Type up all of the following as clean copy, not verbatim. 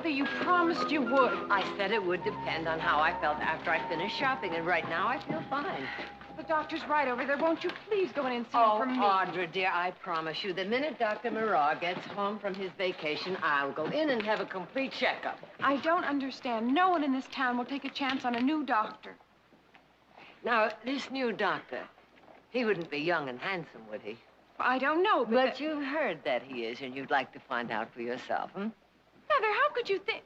Mother, you promised you would. I said it would depend on how I felt after I finished shopping, and right now I feel fine. The doctor's right over there. Won't you please go in and see Oh, him for me? Audra, dear, I promise you, the minute Dr. Moreau gets home from his vacation, I'll go in and have a complete checkup. I don't understand. No one in this town will take a chance on a new doctor. Now, this new doctor, he wouldn't be young and handsome, would he? I don't know, But you've heard that he is, and you'd like to find out for yourself, hmm? Mother, how could you think?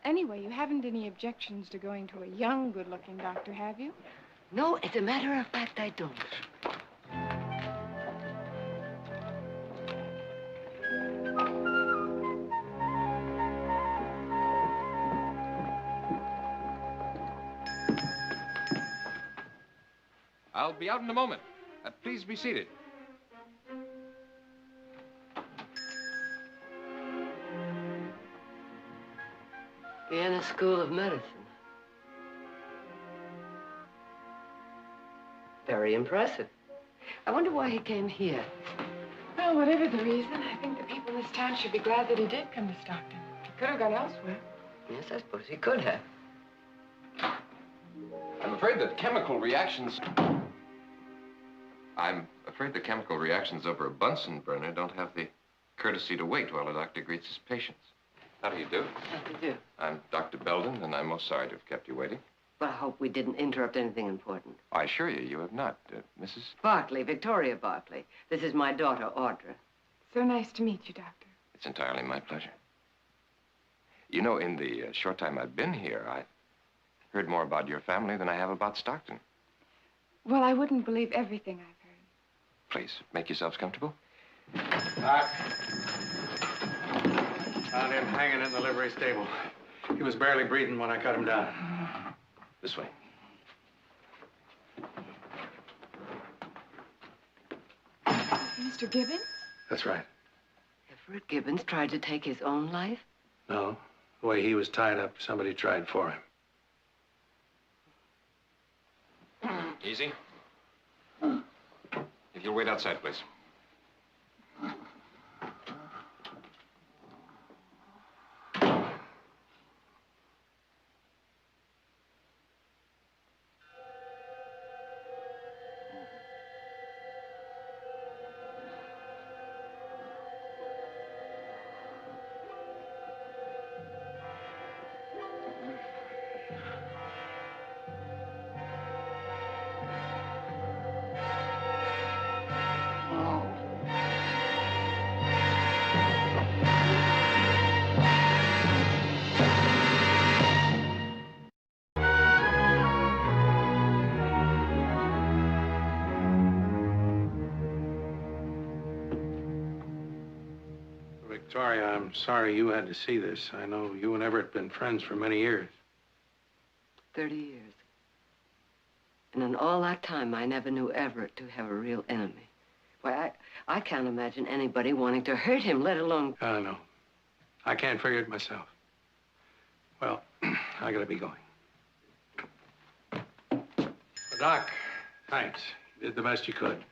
Anyway, you haven't any objections to going to a young, good-looking doctor, have you? No, as a matter of fact, I don't. I'll be out in a moment. Please be seated. Vienna School of Medicine. Very impressive. I wonder why he came here. Well, whatever the reason, I think the people in this town should be glad that he did come to Stockton. He could have gone elsewhere. Yes, I suppose he could have. I'm afraid that chemical reactions... over a Bunsen burner don't have the courtesy to wait while a doctor greets his patients. How do you do? How do you do? I'm Dr. Belden, and I'm most sorry to have kept you waiting. Well, I hope we didn't interrupt anything important. I assure you, you have not. Mrs. Barkley, Victoria Barkley. This is my daughter, Audra. So nice to meet you, Doctor. It's entirely my pleasure. You know, in the short time I've been here, I've heard more about your family than I have about Stockton. Well, I wouldn't believe everything I've heard. Please, make yourselves comfortable. Doc. Found him hanging in the livery stable. He was barely breathing when I cut him down. This way. Mr. Gibbons? That's right. Everett Gibbons tried to take his own life? No. The way he was tied up, somebody tried for him. Easy. If you'll wait outside, please. Victoria, I'm sorry you had to see this. I know you and Everett have been friends for many years. 30 years. And in all that time, I never knew Everett to have a real enemy. Why, I can't imagine anybody wanting to hurt him, let alone... I know. I can't figure it myself. Well, I gotta be going. Doc, thanks. You did the best you could,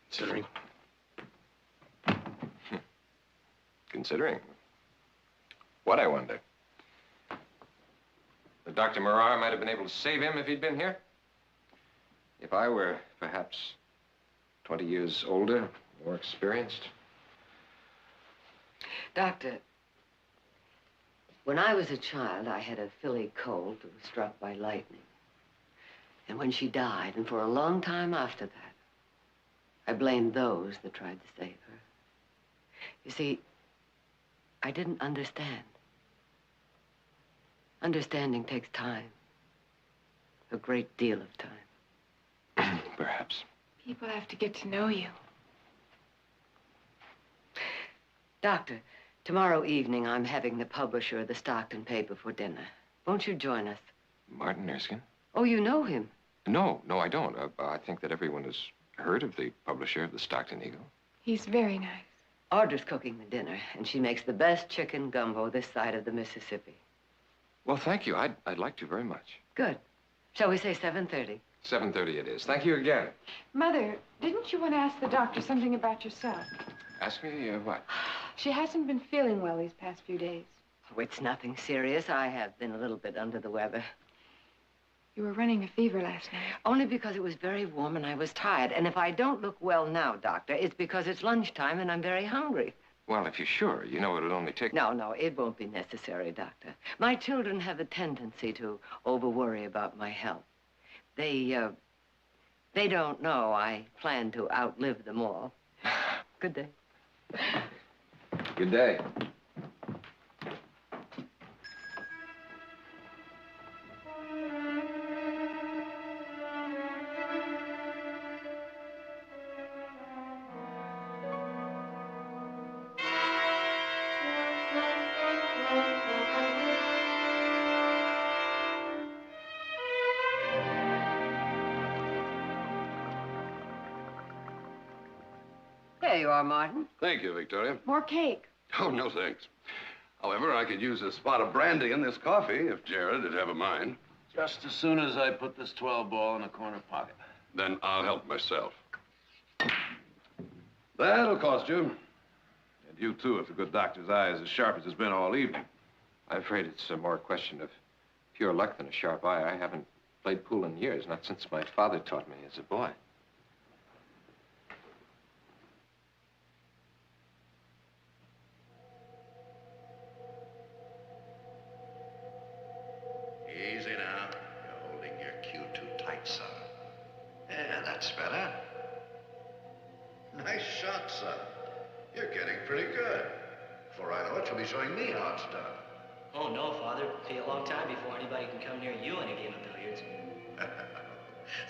considering. Considering? What, I wonder? That Dr. Moreau might have been able to save him if he'd been here? If I were, perhaps, 20 years older, more experienced. Doctor, when I was a child, I had a filly colt that was struck by lightning. And when she died, and for a long time after that, I blamed those that tried to save her. You see, I didn't understand. Understanding takes time. A great deal of time. Perhaps. People have to get to know you. Doctor, tomorrow evening I'm having the publisher of the Stockton paper for dinner. Won't you join us? Martin Erskine? Oh, you know him? No, I don't. I think that everyone has heard of the publisher of the Stockton Eagle. He's very nice. Audra's cooking the dinner, and she makes the best chicken gumbo this side of the Mississippi. Well, thank you. I'd like to very much. Good. Shall we say 7:30? 7:30 it is. Thank you again. Mother, didn't you want to ask the doctor something about yourself? Ask me what? She hasn't been feeling well these past few days. Oh, it's nothing serious. I have been a little bit under the weather. You were running a fever last night. Only because it was very warm and I was tired. And if I don't look well now, Doctor, it's because it's lunchtime and I'm very hungry. Well, if you're sure, you know it'll only take... No, it won't be necessary, Doctor. My children have a tendency to over-worry about my health. They don't know I plan to outlive them all. Good day. Good day. There you are, Martin. Thank you, Victoria. More cake. Oh, no thanks. However, I could use a spot of brandy in this coffee if Jared would have a mind. Just as soon as I put this 12 ball in a corner pocket. Then I'll help myself. That'll cost you. And you, too, if the good doctor's eye is as sharp as it's been all evening. I'm afraid it's more a question of pure luck than a sharp eye. I haven't played pool in years, not since my father taught me as a boy. Easy now. You're holding your cue too tight, son. Yeah, that's better. Nice shot, son. You're getting pretty good. Before I know it, you'll be showing me how it's done. Oh, no, Father. It'll be a long time before anybody can come near you in a game of billiards.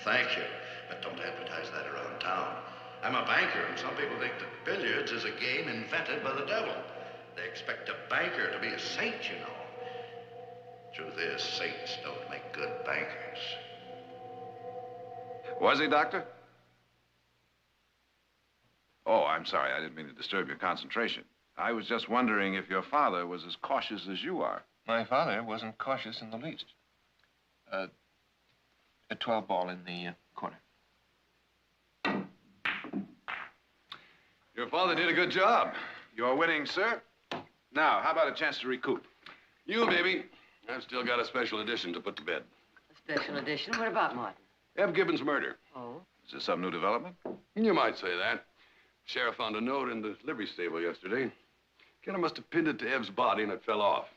Thank you, but don't advertise that around town. I'm a banker, and some people think that billiards is a game invented by the devil. They expect a banker to be a saint, you know. Truth is, saints don't make good bankers. Was he, Doctor? Oh, I'm sorry. I didn't mean to disturb your concentration. I was just wondering if your father was as cautious as you are. My father wasn't cautious in the least. A 12 ball in the corner. Your father did a good job. You're winning, sir. Now, how about a chance to recoup? You, baby. I've still got a special edition to put to bed. A special edition? What about Martin? Eb Gibbons' murder. Oh? Is there some new development? You might say that. Sheriff found a note in the livery stable yesterday. Killer must have pinned it to Ev's body and it fell off.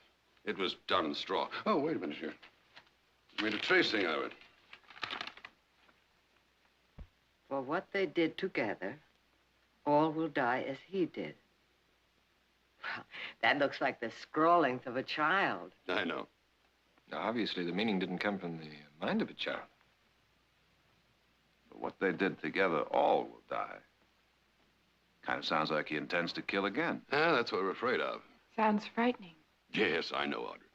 It was done in straw. Oh, wait a minute here. I made a tracing of it. For what they did together, all will die as he did. Well, that looks like the scroll length of a child. I know. Now, obviously, the meaning didn't come from the mind of a child. But what they did together, all will die. Kind of sounds like he intends to kill again. Yeah, that's what we're afraid of. Sounds frightening. Yes, I know, Audrey.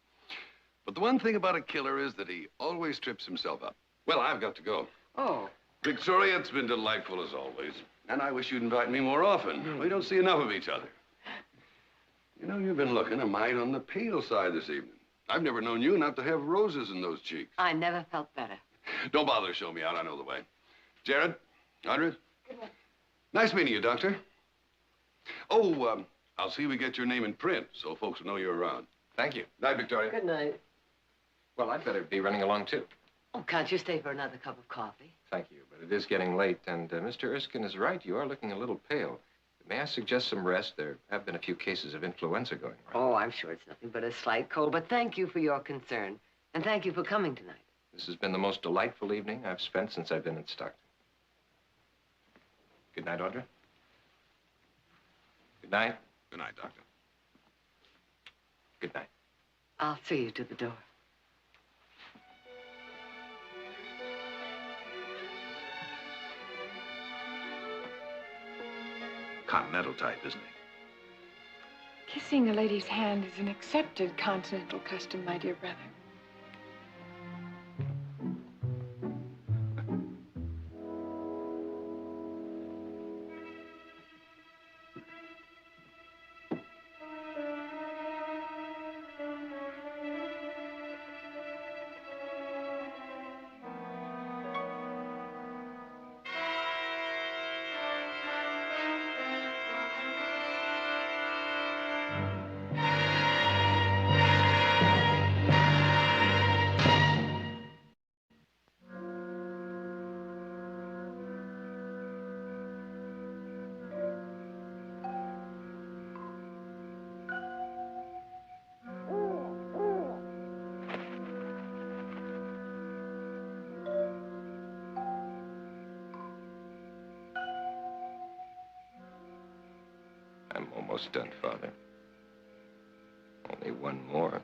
But the one thing about a killer is that he always trips himself up. Well, I've got to go. Oh. Victoria, it's been delightful as always. And I wish you'd invite me more often. We don't see enough of each other. You know, you've been looking a mite on the pale side this evening. I've never known you not to have roses in those cheeks. I never felt better. Don't bother to show me out. I know the way. Jared, Audrey. Good night. Nice meeting you, Doctor. Oh, I'll see we get your name in print so folks will know you're around. Thank you. Night, Victoria. Good night. Well, I'd better be running along, too. Oh, can't you stay for another cup of coffee? Thank you, but it is getting late, and Mr. Erskine is right. You are looking a little pale. May I suggest some rest? There have been a few cases of influenza going around. Oh, I'm sure it's nothing but a slight cold, but thank you for your concern. And thank you for coming tonight. This has been the most delightful evening I've spent since I've been in Stockton. Good night, Audrey. Good night. Good night, Doctor. Good night. I'll see you to the door. Continental type, isn't he? Kissing a lady's hand is an accepted continental custom, my dear brother. I'm almost done, Father. Only one more.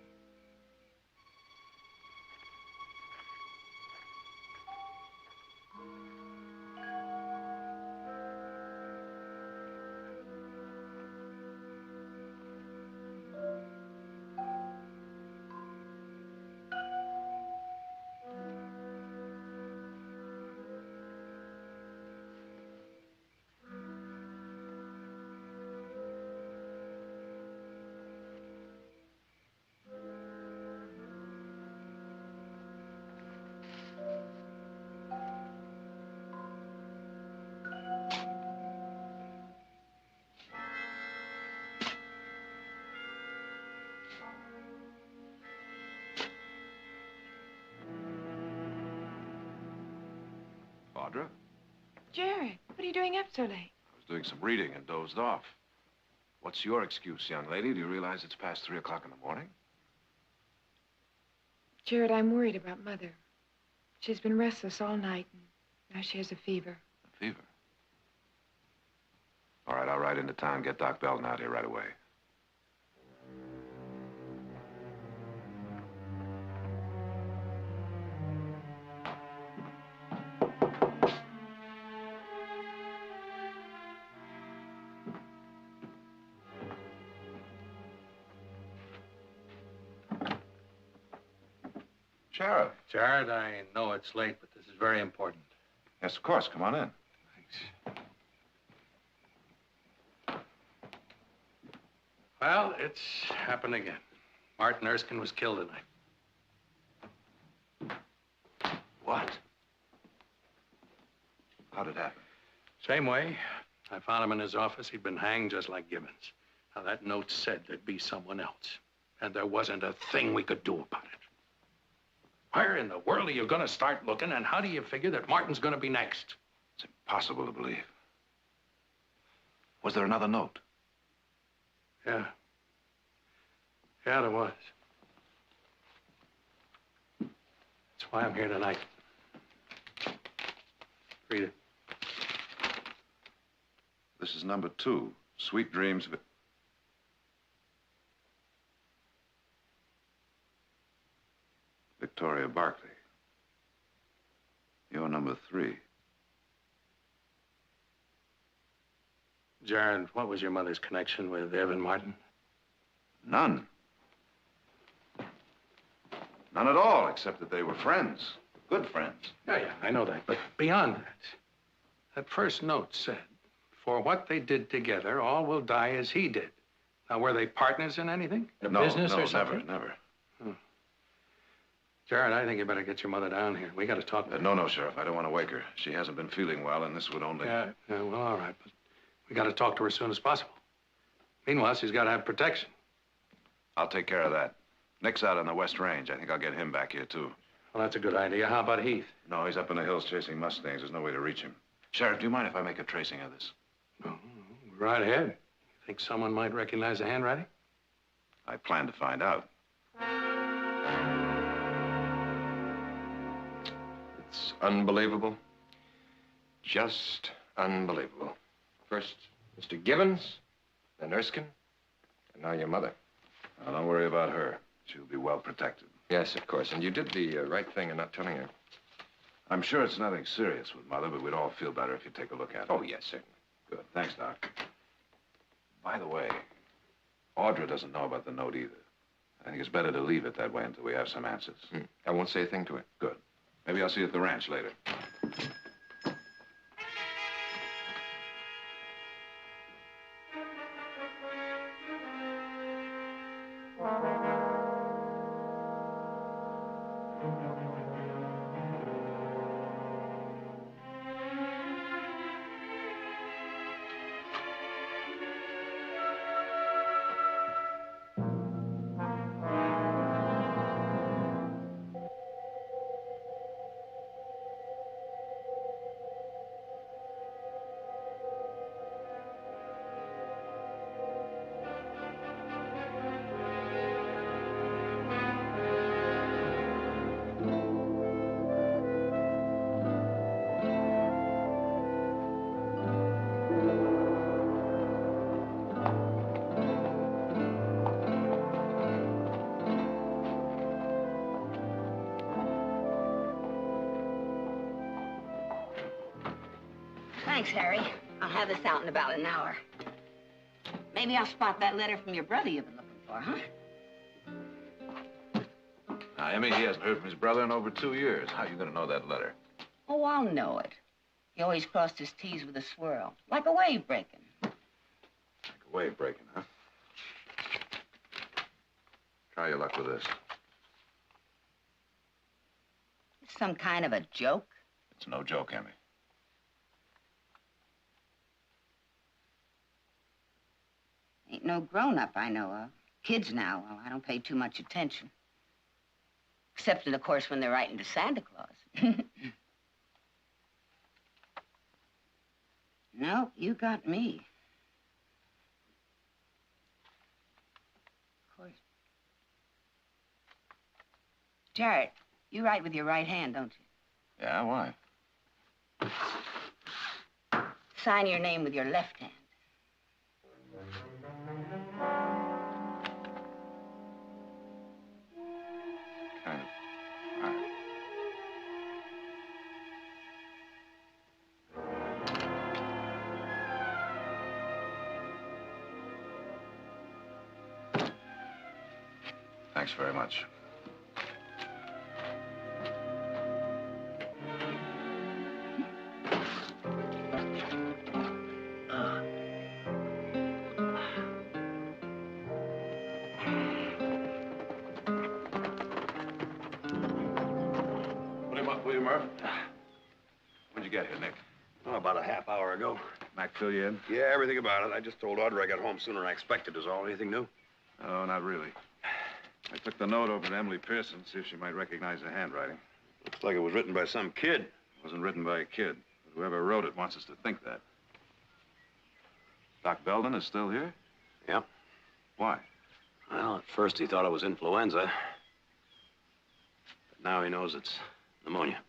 Audra? Jared, what are you doing up so late? I was doing some reading and dozed off. What's your excuse, young lady? Do you realize it's past 3 o'clock in the morning? Jared, I'm worried about Mother. She's been restless all night, and now she has a fever. A fever? All right, I'll ride into town, get Doc Belton out here right away. Sheriff. Jared, I know it's late, but this is very important. Yes, of course. Come on in. Thanks. Well, it's happened again. Martin Erskine was killed tonight. What? How'd it happen? Same way. I found him in his office. He'd been hanged just like Gibbons. Now, that note said there'd be someone else. And there wasn't a thing we could do about it. Where in the world are you going to start looking, and how do you figure that Martin's going to be next? It's impossible to believe. Was there another note? Yeah. Yeah, there was. That's why I'm here tonight. Read it. This is number 2. Sweet dreams. Victoria Barkley. You're number 3. Jared, what was your mother's connection with Evan Martin? None. None at all, except that they were friends. Good friends. Yeah, I know that. But beyond that, that first note said, for what they did together, all will die as he did. Now, were they partners in anything? In a business or something? Never. Jared, I think you better get your mother down here. We got to talk. No, Sheriff. I don't want to wake her. She hasn't been feeling well, and this would only... Yeah, well, all right, but we got to talk to her as soon as possible. Meanwhile, she's got to have protection. I'll take care of that. Nick's out on the West Range. I think I'll get him back here, too. Well, that's a good idea. How about Heath? No, he's up in the hills chasing mustangs. There's no way to reach him. Sheriff, do you mind if I make a tracing of this? Oh, right ahead. You think someone might recognize the handwriting? I plan to find out. It's unbelievable. Just unbelievable. First, Mr. Gibbons, then Erskine, and now your mother. Now, don't worry about her. She'll be well protected. Yes, of course. And you did the right thing in not telling her. I'm sure it's nothing serious with Mother, but we'd all feel better if you take a look at it. Oh, yes, certainly. Good. Thanks, Doc. By the way, Audra doesn't know about the note either. I think it's better to leave it that way until we have some answers. I won't say a thing to her. Good. Maybe I'll see you at the ranch later. Thanks, Harry. I'll have this out in about an hour. Maybe I'll spot that letter from your brother you've been looking for, huh? Now, Emmy, he hasn't heard from his brother in over 2 years. How are you going to know that letter? Oh, I'll know it. He always crossed his T's with a swirl, like a wave breaking. Like a wave breaking, huh? Try your luck with this. It's some kind of a joke. It's no joke, Emmy. Ain't no grown-up I know of. Kids now, well, I don't pay too much attention. Except, of course, when they're writing to Santa Claus. No, you got me. Of course. Jarrett, you write with your right hand, don't you? Yeah, why? Sign your name with your left hand. Kind of. All right. Thanks very much. Put him up, will you, Murph? When'd you get here, Nick? Oh, about a half hour ago. Mac fill you in? Yeah, everything about it. I just told Audrey I got home sooner than I expected. Is all. Anything new? Oh, not really. I took the note over to Emily Pearson to see if she might recognize the handwriting. Looks like it was written by some kid. It wasn't written by a kid. But whoever wrote it wants us to think that. Doc Belden is still here? Yep. Why? Well, at first he thought it was influenza. But now he knows it's pneumonia.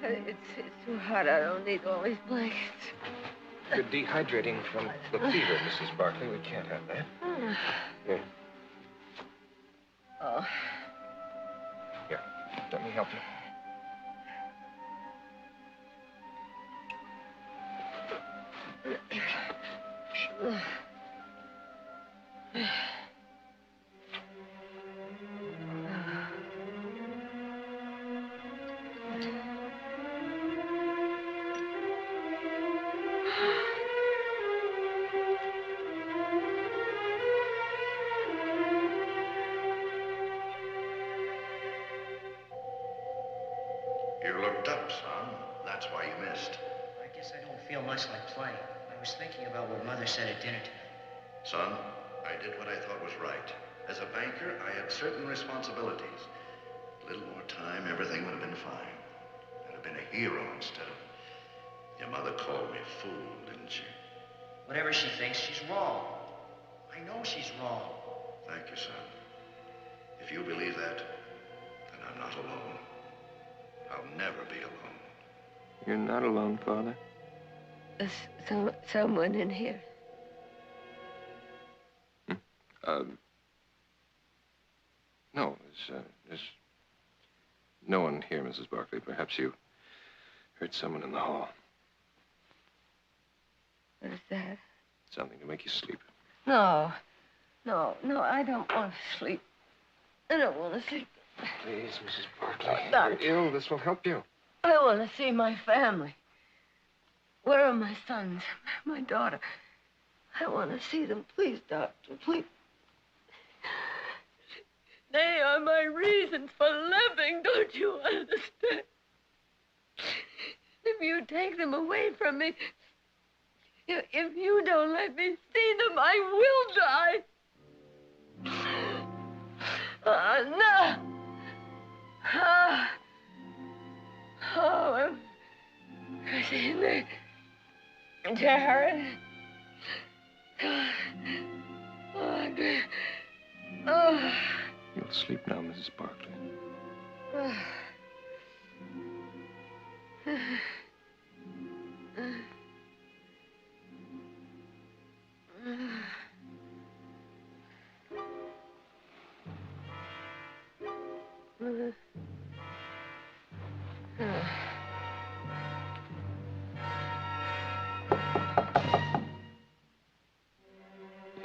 It's too hot. I don't need all these blankets. You're dehydrating from the fever, Mrs. Barkley. We can't have that. Here. Oh. Here. Let me help you. You looked up, son. That's why you missed. I guess I don't feel much like playing. I was thinking about what Mother said at dinner tonight. Son, I did what I thought was right. As a banker, I had certain responsibilities. A little more time, everything would have been fine. I'd have been a hero instead of... Your mother called me a fool, didn't she? Whatever she thinks, she's wrong. I know she's wrong. Thank you, son. If you believe that, then I'm not alone. I'll never be alone. You're not alone, Father. There's someone in here. No, there's no one here, Mrs. Barkley. Perhaps you heard someone in the hall. What is that? Something to make you sleep. No, I don't want to sleep. I don't want to sleep. Please, Mrs. Barkley. Doctor. You're ill. This will help you. I want to see my family. Where are my sons, my daughter? I want to see them. Please, doctor, please. They are my reasons for living, don't you understand? If you take them away from me, if you don't let me see them, I will die. No. I'm in there. Jared. You'll sleep now, Mrs. Barkley.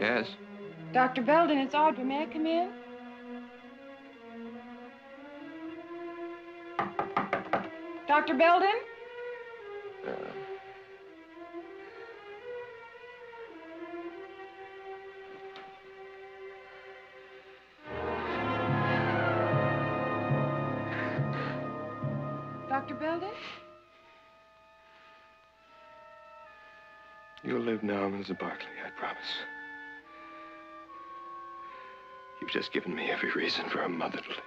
Yes? Dr. Belden, it's Audra. May I come in? Dr. Belden? Dr. Belden? You'll live now, Mrs. Barkley, I promise. You've just given me every reason for a mother to live.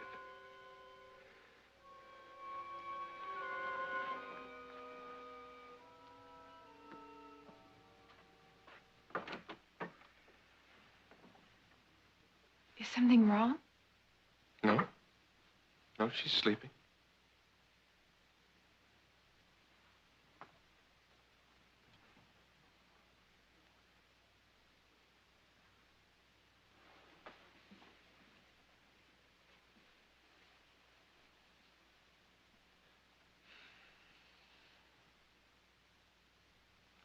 Is something wrong? No. No, she's sleeping.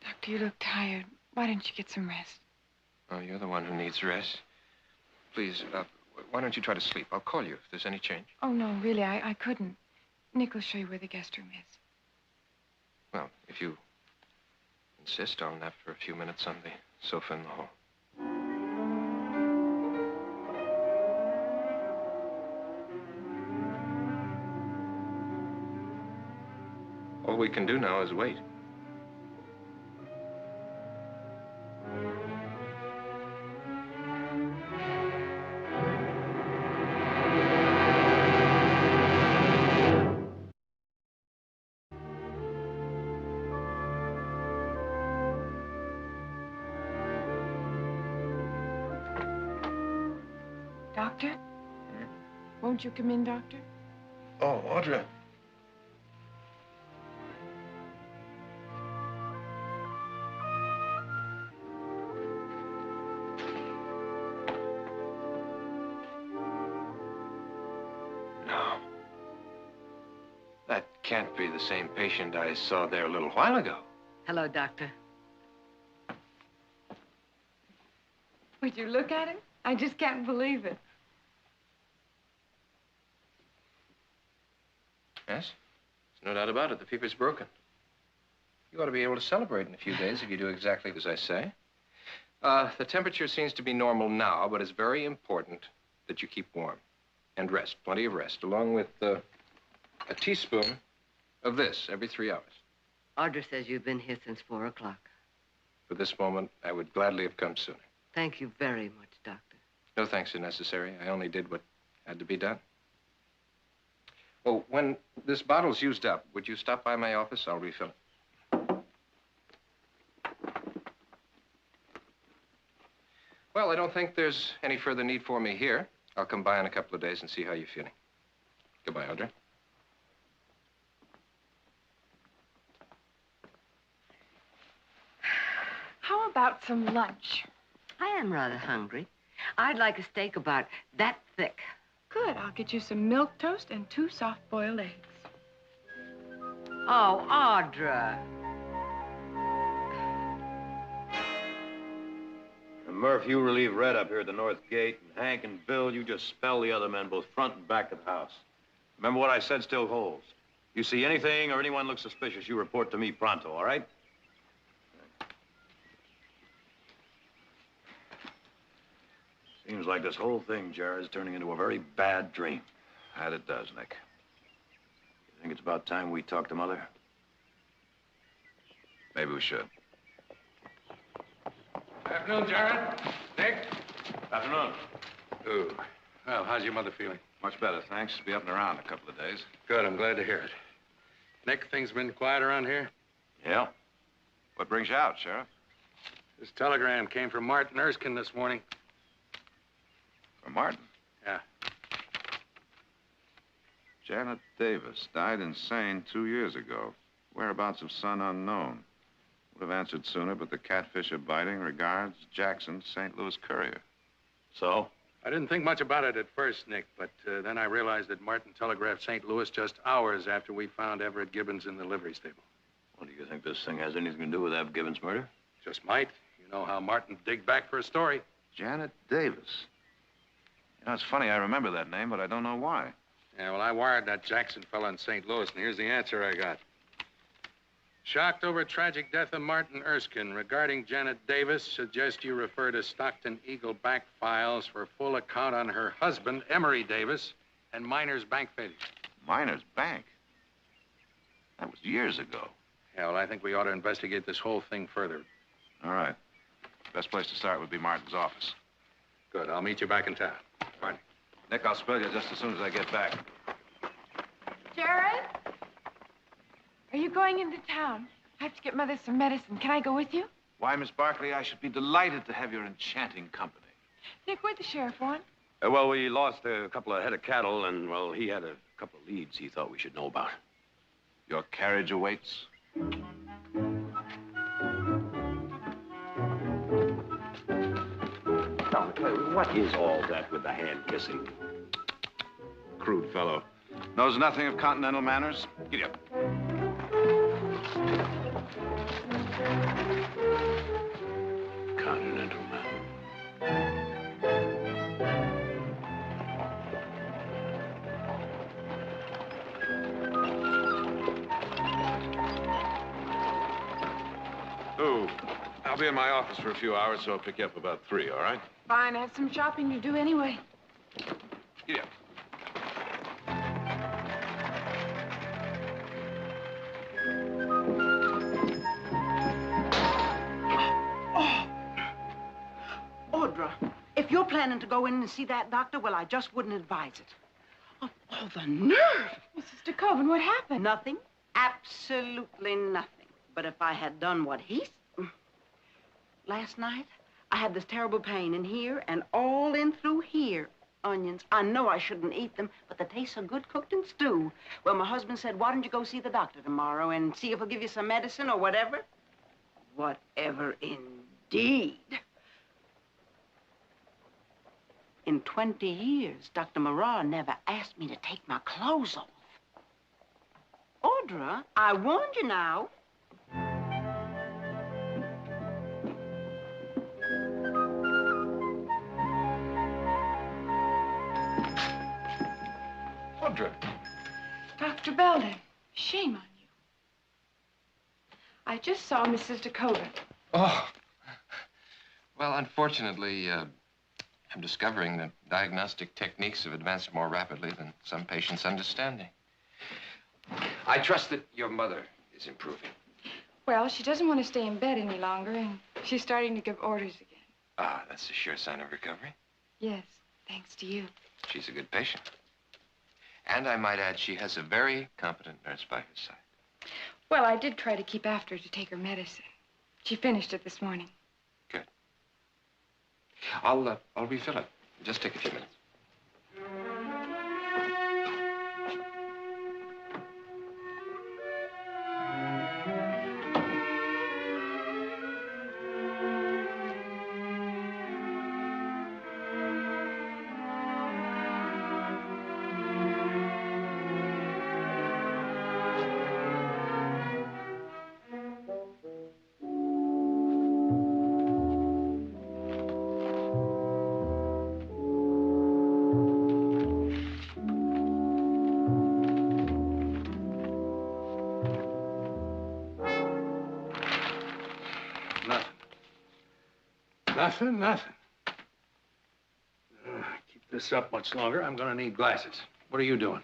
Doctor, you look tired. Why don't you get some rest? Oh, you're the one who needs rest. Please, why don't you try to sleep? I'll call you if there's any change. Oh, no, really, I couldn't. Nick will show you where the guest room is. Well, if you insist, I'll nap for a few minutes on the sofa in the hall. All we can do now is wait. Doctor? Won't you come in, Doctor? Oh, Audra. No. That can't be the same patient I saw there a little while ago. Hello, Doctor. Would you look at him? I just can't believe it. Yes? There's no doubt about it. The fever's broken. You ought to be able to celebrate in a few days if you do exactly as I say. The temperature seems to be normal now, but it's very important that you keep warm. And rest, plenty of rest, along with a teaspoon of this every 3 hours. Audra says you've been here since 4 o'clock. For this moment, I would gladly have come sooner. Thank you very much, Doctor. No thanks are necessary. I only did what had to be done. Oh, when this bottle's used up, would you stop by my office? I'll refill it. Well, I don't think there's any further need for me here. I'll come by in a couple of days and see how you're feeling. Goodbye, Audra. How about some lunch? I am rather hungry. I'd like a steak about that thick. Good. I'll get you some milk toast and 2 soft-boiled eggs. Oh, Audra. And Murph, you relieve Red up here at the north gate, and Hank and Bill, you just spell the other men both front and back of the house. Remember what I said still holds. You see anything or anyone looks suspicious, you report to me pronto, all right? Seems like this whole thing, Jared, is turning into a very bad dream. That it does, Nick. You think it's about time we talk to Mother? Maybe we should. Afternoon, Jared. Nick. Afternoon. Ooh. Well, how's your mother feeling? Much better, thanks. Be up and around in a couple of days. Good, I'm glad to hear it. Nick, things been quiet around here? Yeah. What brings you out, Sheriff? This telegram came from Martin Erskine this morning. From Martin? Yeah. Janet Davis died insane 2 years ago. Whereabouts of son unknown. Would have answered sooner, but the catfish are biting. Regards, Jackson, St. Louis Courier. So? I didn't think much about it at first, Nick, but then I realized that Martin telegraphed St. Louis just hours after we found Everett Gibbons in the livery stable. Well, do you think this thing has anything to do with Ev Gibbons' murder? Just might. You know how Martin digged back for a story. Janet Davis. You know, it's funny, I remember that name, but I don't know why. Yeah, well, I wired that Jackson fella in St. Louis, and here's the answer I got. Shocked over tragic death of Martin Erskine. Regarding Janet Davis, suggest you refer to Stockton Eagle-back files for full account on her husband, Emery Davis, and Miner's bank failure. Miner's bank? That was years ago. Yeah, well, I think we ought to investigate this whole thing further. All right. Best place to start would be Martin's office. Good. I'll meet you back in town. Marty. Nick, I'll spell you just as soon as I get back. Jared? Are you going into town? I have to get Mother some medicine. Can I go with you? Why, Miss Barkley, I should be delighted to have your enchanting company. Nick, where'd the sheriff want? Well, we lost a couple of head of cattle, and, well, he had a couple of leads he thought we should know about. Your carriage awaits. Now, what is all that with the hand kissing? Crude fellow. Knows nothing of continental manners. Giddy up. Continental man. Ooh, I'll be in my office for a few hours, so I'll pick you up about 3, all right? Fine, I have some shopping to do anyway. Giddy up. Audra, if you're planning to go in and see that doctor, well, I just wouldn't advise it. Oh, the nerve! Mrs. DeCoven, what happened? Nothing. Absolutely nothing. But if I had done what he... Last night, I had this terrible pain in here and all in through here. Onions. I know I shouldn't eat them, but they taste so good cooked in stew. Well, my husband said, why don't you go see the doctor tomorrow and see if he'll give you some medicine or whatever? Whatever indeed. In 20 years, Dr. Moran never asked me to take my clothes off. Audra, I warned you now. Audra. Dr. Belden, shame on you. I just saw Mrs. DeCoven. Oh. Well, unfortunately, I'm discovering that diagnostic techniques have advanced more rapidly than some patients' understanding. I trust that your mother is improving. Well, she doesn't want to stay in bed any longer, and she's starting to give orders again. Ah, that's a sure sign of recovery. Yes, thanks to you. She's a good patient. And I might add, she has a very competent nurse by her side. Well, I did try to keep after her to take her medicine. She finished it this morning. Good. I'll refill it. Just take a few minutes. Nothing. Keep this up much longer, I'm gonna need glasses. What are you doing?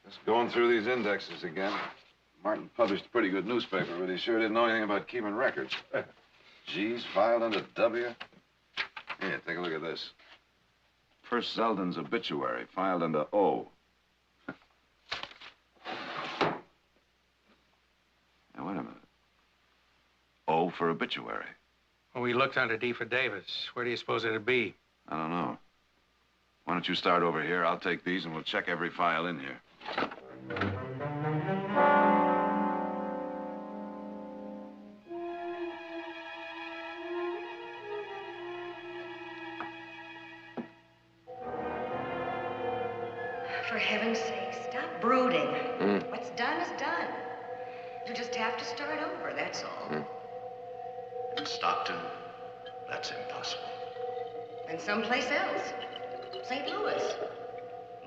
Just going through these indexes again. Martin published a pretty good newspaper, but he sure didn't know anything about keeping records. G's filed under W. Here, take a look at this. First Zeldin's obituary, filed under O. Now, wait a minute. O for obituary. Well, we looked under D for Davis. Where do you suppose it'd be? I don't know. Why don't you start over here? I'll take these and we'll check every file in here. For heaven's sake, stop brooding. What's done is done. You just have to start over, that's all. In Stockton, that's impossible. And someplace else. St. Louis.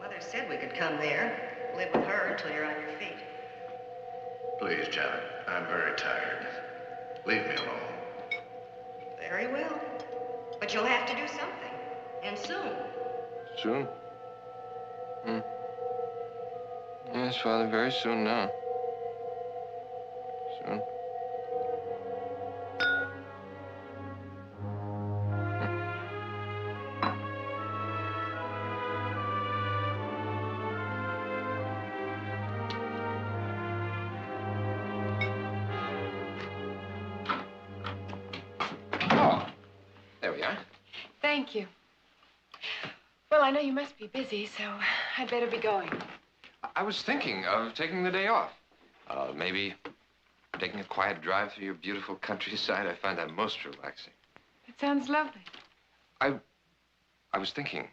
Mother said we could come there, live with her until you're on your feet. Please, Janet, I'm very tired. Leave me alone. Very well. But you'll have to do something. And soon. Soon? Yes, Father, very soon now. Soon. Oh, there we are. Thank you. Well, I know you must be busy, so I'd better be going. I was thinking of taking the day off. Maybe taking a quiet drive through your beautiful countryside. I find that most relaxing. It sounds lovely. I was thinking,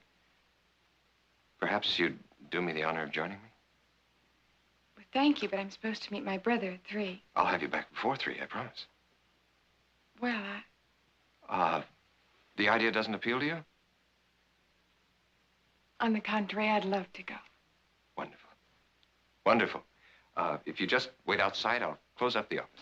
perhaps you'd do me the honor of joining me? Well, thank you, but I'm supposed to meet my brother at 3. I'll have you back before 3, I promise. Well, The idea doesn't appeal to you? on the contrary, I'd love to go. Wonderful. Wonderful. If you just wait outside, I'll close up the office.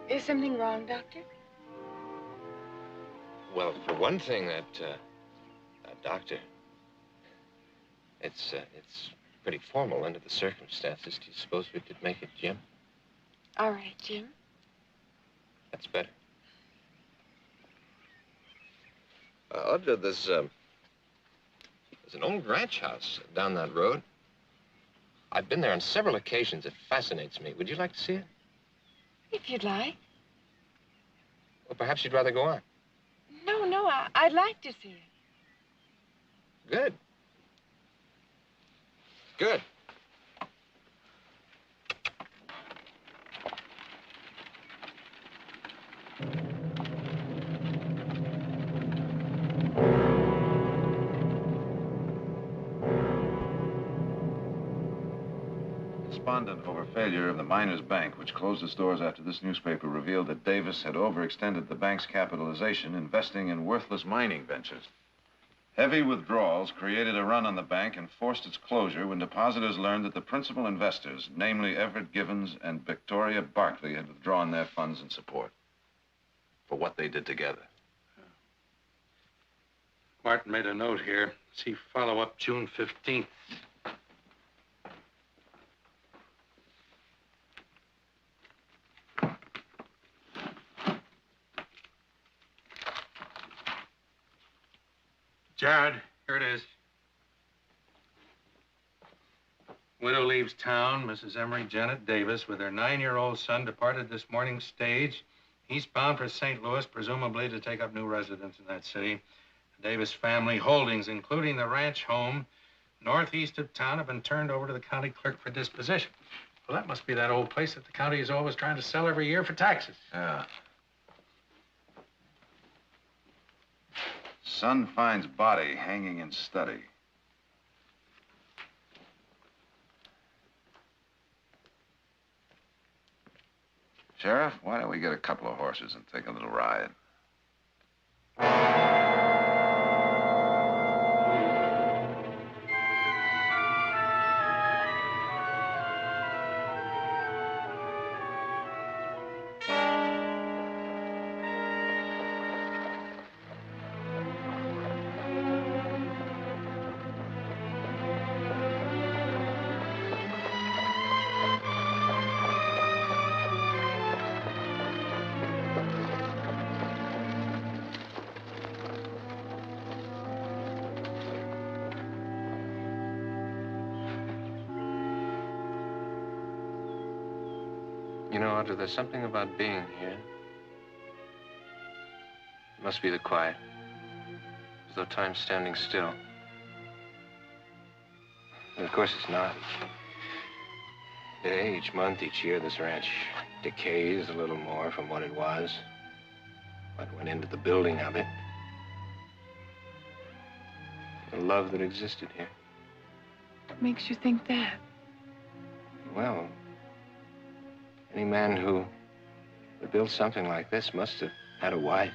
Is something wrong, Doctor? Well, for one thing, that doctor, it's pretty formal under the circumstances. Do you suppose we could make it Jim? All right, Jim. That's better. Audra, there's an old ranch house down that road. I've been there on several occasions. It fascinates me. Would you like to see it? If you'd like. Well, perhaps you'd rather go on. No, I'd like to see it. Good. Good. Despondent over failure of the Miners Bank, which closed its doors after this newspaper revealed that Davis had overextended the bank's capitalization, investing in worthless mining ventures. Heavy withdrawals created a run on the bank and forced its closure when depositors learned that the principal investors, namely Everett Gibbons and Victoria Barkley, had withdrawn their funds in support for what they did together. Martin made a note here. See follow-up June 15th. Jared, here it is. Widow leaves town. Mrs. Emery Janet Davis, with her 9-year-old son, departed this morning's stage, eastbound for St. Louis, presumably to take up new residence in that city. The Davis family holdings, including the ranch home northeast of town, have been turned over to the county clerk for disposition. Well, that must be that old place that the county is always trying to sell every year for taxes. Yeah. Son finds body hanging in study. Sheriff, why don't we get a couple of horses and take a little ride? You know, Audrey, there's something about being here. It must be the quiet. As though time's standing still. And of course it's not. Day, each month, each year, this ranch decays a little more from what it was. What went into the building of it. The love that existed here. What makes you think that? Well, any man who would build something like this must have had a wife.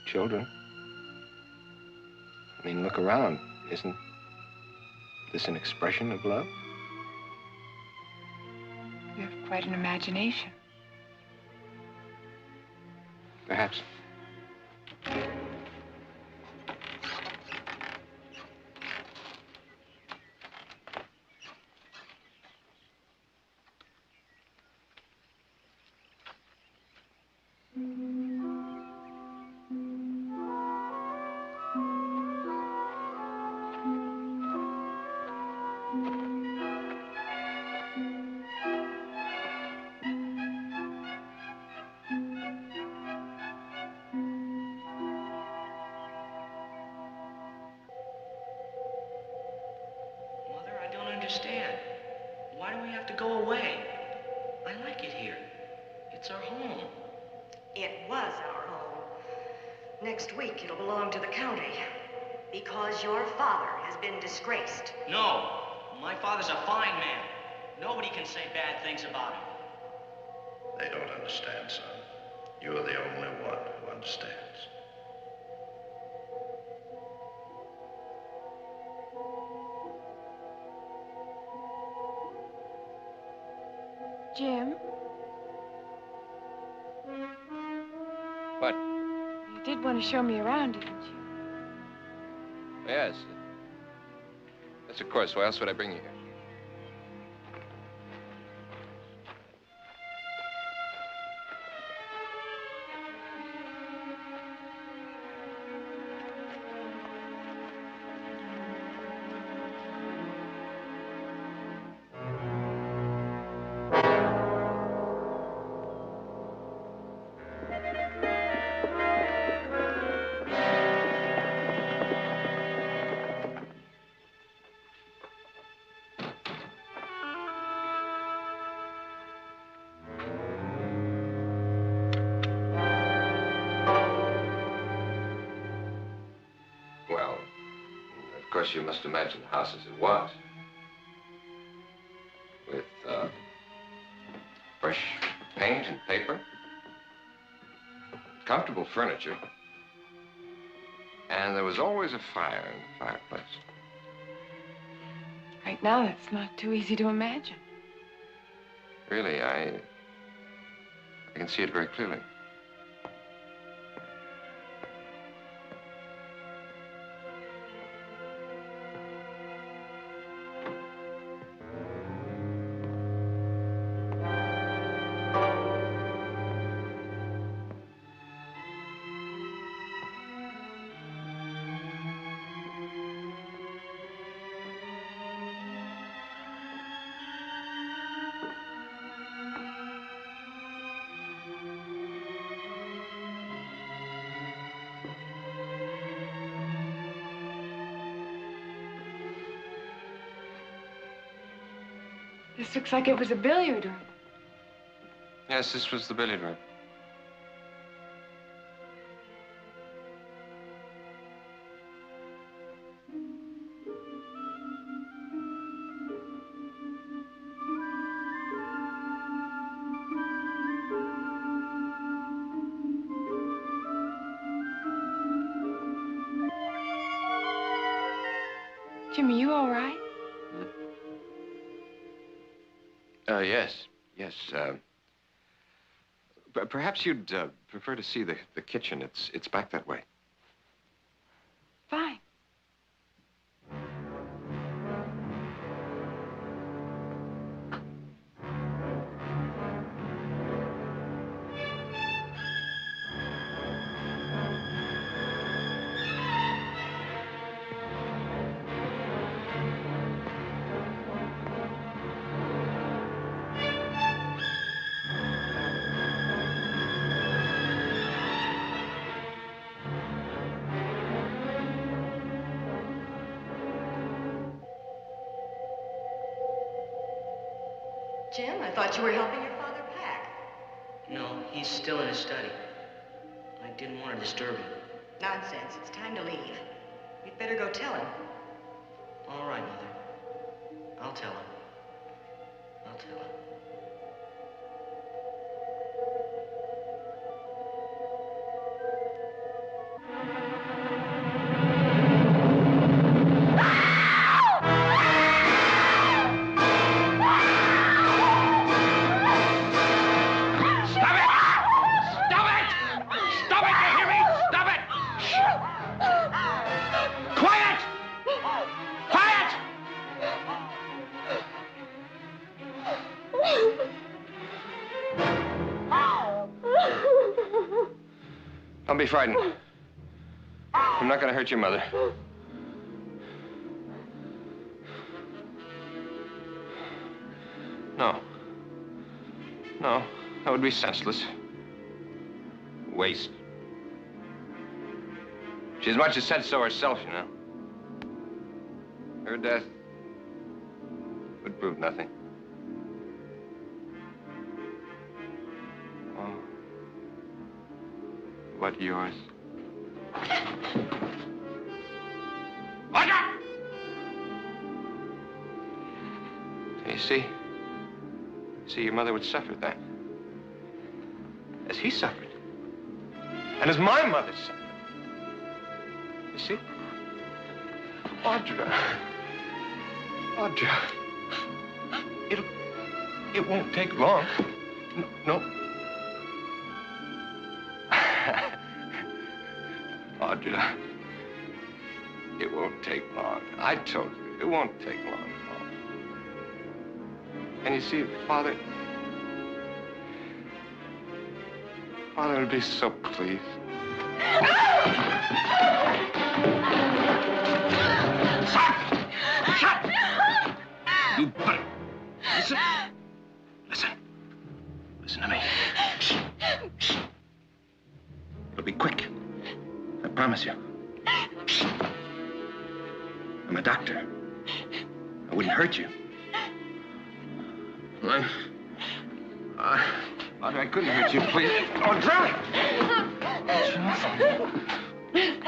Children. I mean, look around. Isn't this an expression of love? You have quite an imagination. Perhaps. Understand. Why do we have to go away? I like it here. It's our home. It was our home. Next week, it'll belong to the county. Because your father has been disgraced. No. My father's a fine man. Nobody can say bad things about him. They don't understand, son. You're the only one who understands. Jim? What? You did want to show me around, didn't you? Yes. Yes, of course. Why else would I bring you here? Of course, you must imagine the house as it was. With fresh paint and paper, comfortable furniture, and there was always a fire in the fireplace. Right now, that's not too easy to imagine. Really, I can see it very clearly. This looks like it was a billiard room. Yes, this was the billiard room. Jimmy, you all right? Yes. Yes. Perhaps you'd prefer to see the kitchen. It's back that way. Fine. Jim, I thought you were helping your father pack. No, he's still in his study. I didn't want to disturb him. Nonsense. It's time to leave. You'd better go tell him. All right, Mother. I'll tell him. I'll tell him. Don't be frightened. I'm not going to hurt your mother. No. No, that would be senseless. Waste. She as much as said so herself, you know. Her death would prove nothing. Oh. But yours. Audra! You see? See, your mother would suffer then. As he suffered. And as my mother suffered. You see? Audra. Audra. It won't take long. No. Audra. It won't take long. I told you, it won't take long at all. And you see, Father would be so pleased. Shut! You put it. Listen. Listen to me. It'll be quick. I promise you. I'm a doctor. I wouldn't hurt you. Audra, I couldn't hurt you, please. Audra! Listen to me!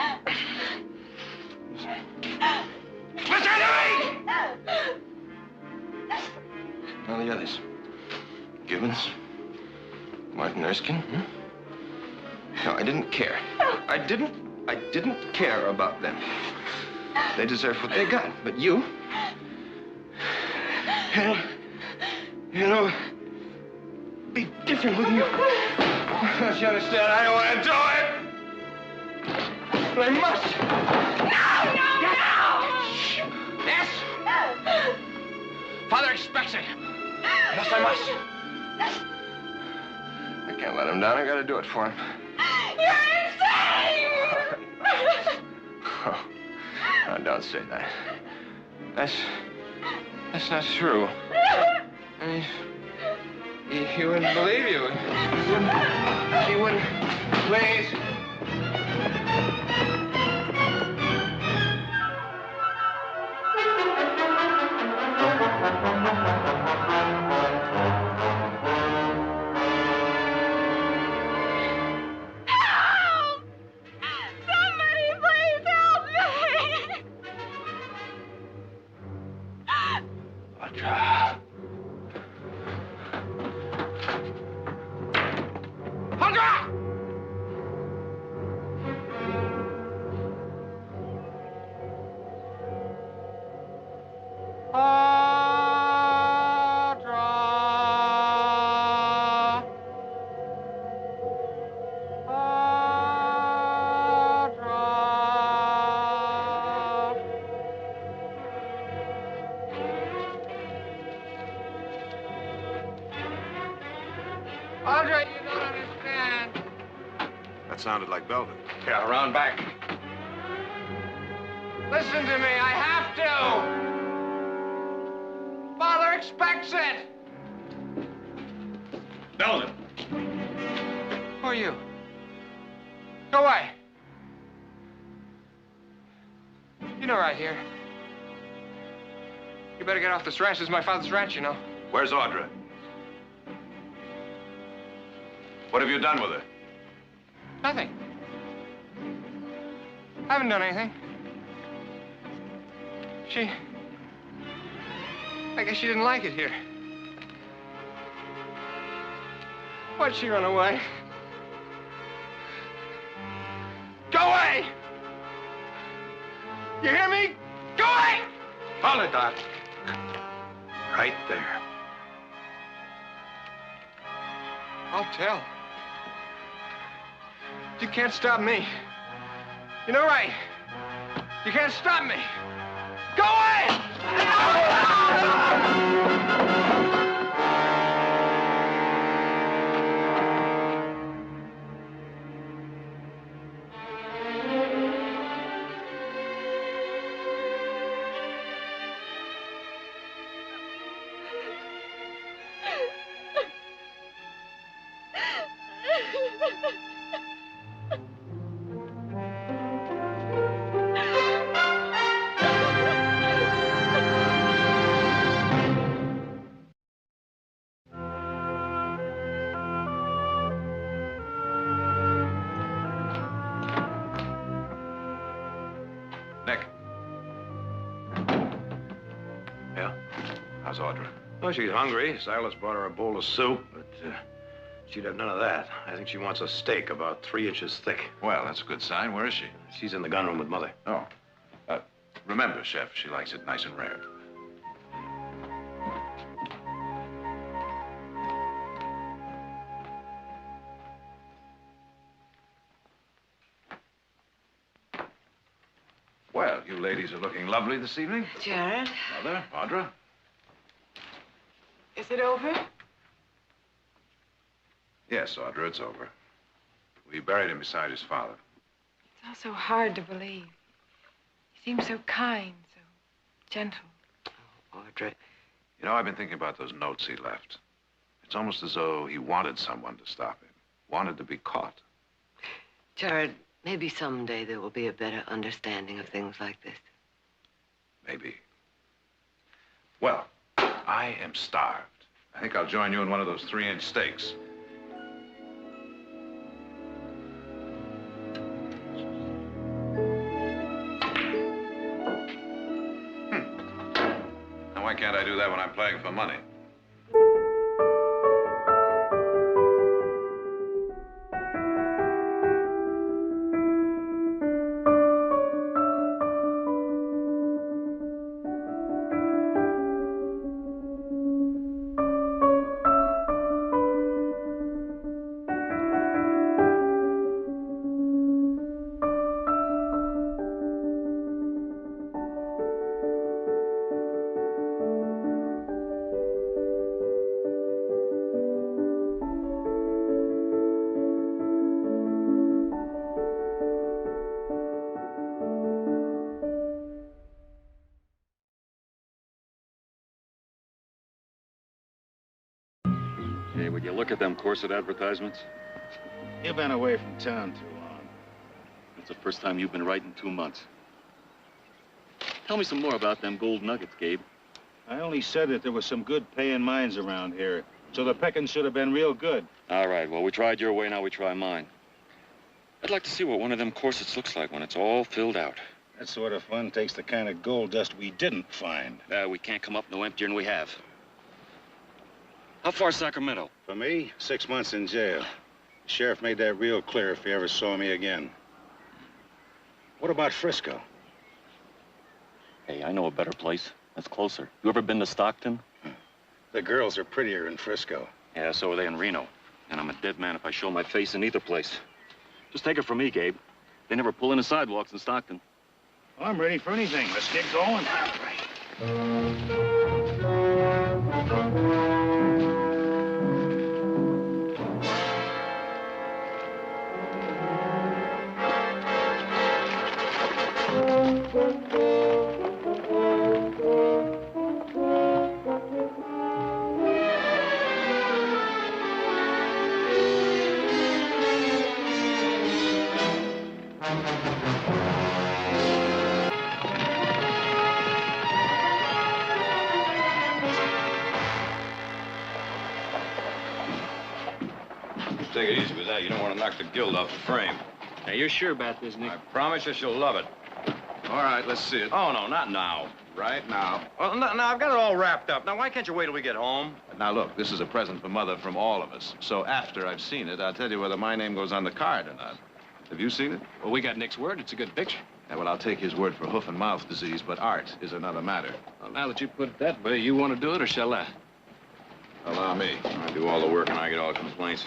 Now the others. Gibbons. Martin Erskine. No, I didn't care. I didn't care about them. They deserve what they got, but you... You know, be different with you. Don't you understand? I don't want to do it. But I must. No! Yes? Father expects it. Yes, I must. I can't let him down. I got to do it for him. You're insane! Oh, no, don't say that. That's not true. I mean, he wouldn't believe you. He wouldn't. Please. Help! Somebody please help me! Audra. Audra! Audra, you don't understand. That sounded like Belden. Yeah, around back. Listen to me, I have to. Father expects it. Belden! Who are you? Go away. You know right here. You better get off this ranch. This is my father's ranch, you know. Where's Audra? What have you done with her? Nothing. I haven't done anything. I guess she didn't like it here. Why'd she run away? Go away! You hear me? Go away! Hold it, Doc. Right there. I'll tell. You can't stop me. You know right. You can't stop me. Go away! Nick. Yeah? How's Audra? Oh, she's hungry. Silas brought her a bowl of soup, but she'd have none of that. I think she wants a steak about 3 inches thick. Well, that's a good sign. Where is she? She's in the gunroom with Mother. Oh. Remember, Chef, she likes it nice and rare. Well, you ladies are looking lovely this evening. Jared? Mother, Audra. Is it over? Yes, Audra, it's over. We buried him beside his father. It's all so hard to believe. He seems so kind, so gentle. Audra. You know, I've been thinking about those notes he left. It's almost as though he wanted someone to stop him, wanted to be caught. Jared, maybe someday there will be a better understanding of things like this. Maybe. Well, I am starved. I think I'll join you in one of those 3-inch steaks. Now, why can't I do that when I'm playing for money? Hey, would you look at them corset advertisements? You've been away from town too long. It's the first time you've been right in 2 months. Tell me some more about them gold nuggets, Gabe. I only said that there was some good paying mines around here, so the pecking should have been real good. All right, well, we tried your way, now we try mine. I'd like to see what one of them corsets looks like when it's all filled out. That sort of fun takes the kind of gold dust we didn't find. We can't come up no emptier than we have. How far Sacramento? For me, 6 months in jail. The sheriff made that real clear if he ever saw me again. What about Frisco? Hey, I know a better place. That's closer. You ever been to Stockton? The girls are prettier in Frisco. Yeah, so are they in Reno. And I'm a dead man if I show my face in either place. Just take it from me, Gabe. They never pull in the sidewalks in Stockton. Well, I'm ready for anything. Let's get going. Take it easy with that. You don't want to knock the gild off the frame. Now, you're sure about this, Nick? I promise you she'll love it. All right, let's see it. Oh, no, not now. Right now. Well, no, I've got it all wrapped up. Now, why can't you wait till we get home? Now, look, this is a present for Mother from all of us. So after I've seen it, I'll tell you whether my name goes on the card or not. Have you seen it? Well, we got Nick's word. It's a good picture. Yeah, well, I'll take his word for hoof and mouth disease, but art is another matter. Well, now that you put it that way, you want to do it, or shall I? Allow me. I do all the work and I get all the complaints.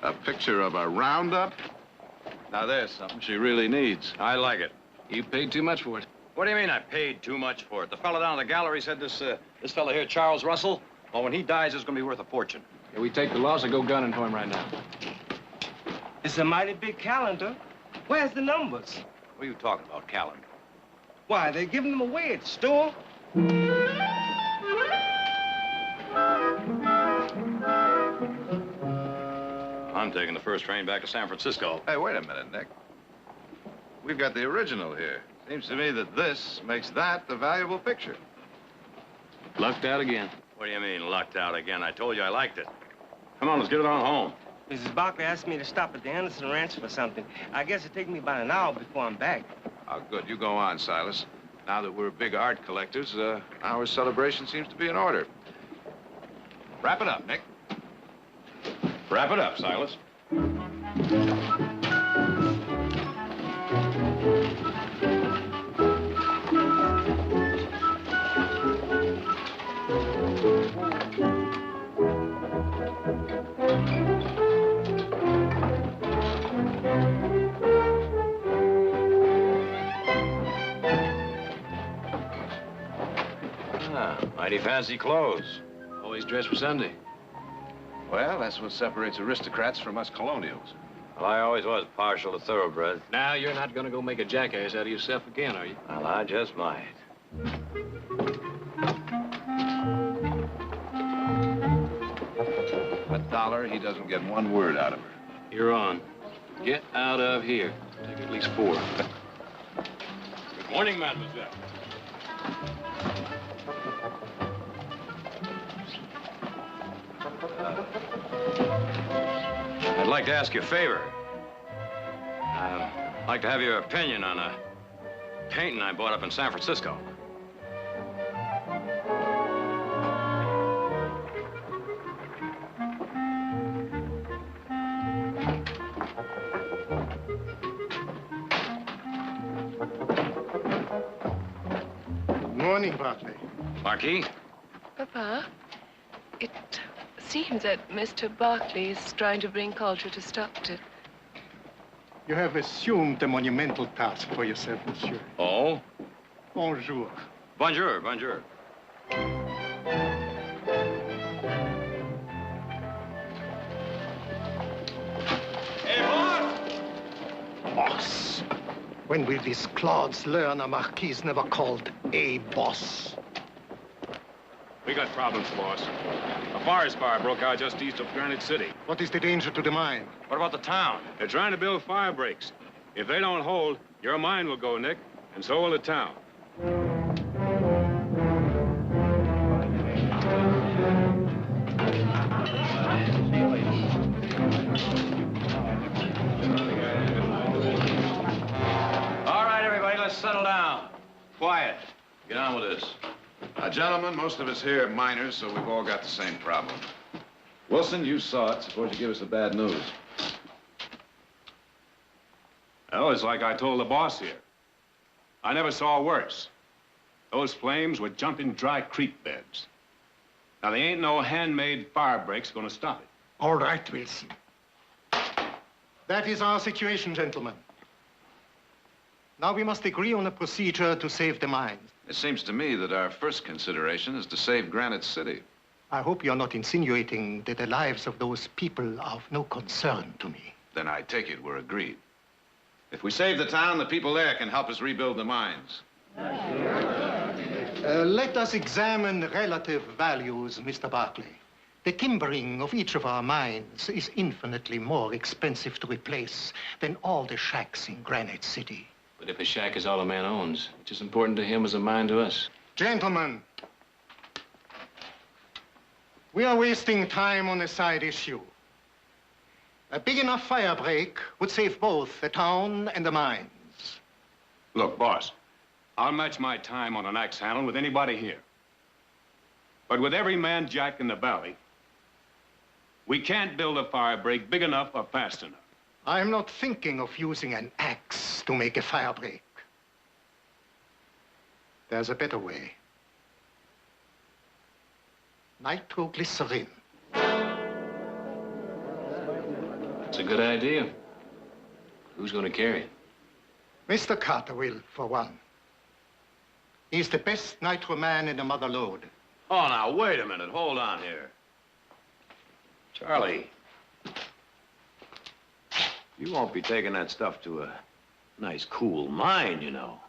A picture of a roundup? Now, there's something she really needs. I like it. You paid too much for it. What do you mean I paid too much for it? The fellow down in the gallery said this fellow here, Charles Russell, well, when he dies, it's going to be worth a fortune. Yeah, we take the loss and go gunning for him right now. It's a mighty big calendar. Where's the numbers? What are you talking about, calendar? Why, they're giving them away at the store. I'm taking the first train back to San Francisco. Hey, wait a minute, Nick. We've got the original here. Seems to me that this makes that the valuable picture. Lucked out again. What do you mean, lucked out again? I told you I liked it. Come on, let's get it on home. Mrs. Barkley asked me to stop at the Anderson Ranch for something. I guess it'll take me about an hour before I'm back. Oh, good. You go on, Silas. Now that we're big art collectors, our celebration seems to be in order. Wrap it up, Nick. Wrap it up, Silas. Mighty fancy clothes. Always dressed for Sunday. Well, that's what separates aristocrats from us colonials. Well, I always was partial to thoroughbreds. Now, you're not going to go make a jackass out of yourself again, are you? Well, I just might. $1, he doesn't get one word out of her. You're on. Get out of here. Take at least 4. Good morning, mademoiselle. I'd like to ask you a favor. I'd like to have your opinion on a painting I bought up in San Francisco. Good morning, Barkley. Marquis? Papa, it seems that Mr. Barkley is trying to bring culture to Stockton. You have assumed a monumental task for yourself, monsieur. Oh? Bonjour. Bonjour, bonjour. Hey, boss! Boss. When will these clods learn a marquis never called a boss? We got problems, boss. A forest fire broke out just east of Granite City. What is the danger to the mine? What about the town? They're trying to build fire breaks. If they don't hold, your mine will go, Nick, and so will the town. All right, everybody, let's settle down. Quiet. Get on with this. Gentlemen, most of us here are miners, so we've all got the same problem. Wilson, you saw it. Suppose you give us the bad news. Well, it's like I told the boss here. I never saw worse. Those flames were jumping dry creek beds. Now, there ain't no handmade fire breaks gonna stop it. All right, Wilson. That is our situation, gentlemen. Now we must agree on a procedure to save the mines. It seems to me that our first consideration is to save Granite City. I hope you're not insinuating that the lives of those people are of no concern to me. Then I take it we're agreed. If we save the town, the people there can help us rebuild the mines. Let us examine relative values, Mr. Barkley. The timbering of each of our mines is infinitely more expensive to replace than all the shacks in Granite City. But if a shack is all a man owns, it's as important to him as a mine to us. Gentlemen, we are wasting time on a side issue. A big enough fire break would save both the town and the mines. Look, boss, I'll match my time on an axe handle with anybody here. But with every man jack in the valley, we can't build a fire break big enough or fast enough. I'm not thinking of using an axe to make a fire break. There's a better way. Nitroglycerin. It's a good idea. Who's going to carry it? Mr. Carter will, for one. He's the best nitro man in the mother lode. Oh, now, wait a minute. Hold on here. Charlie, you won't be taking that stuff to a nice, cool mine, you know.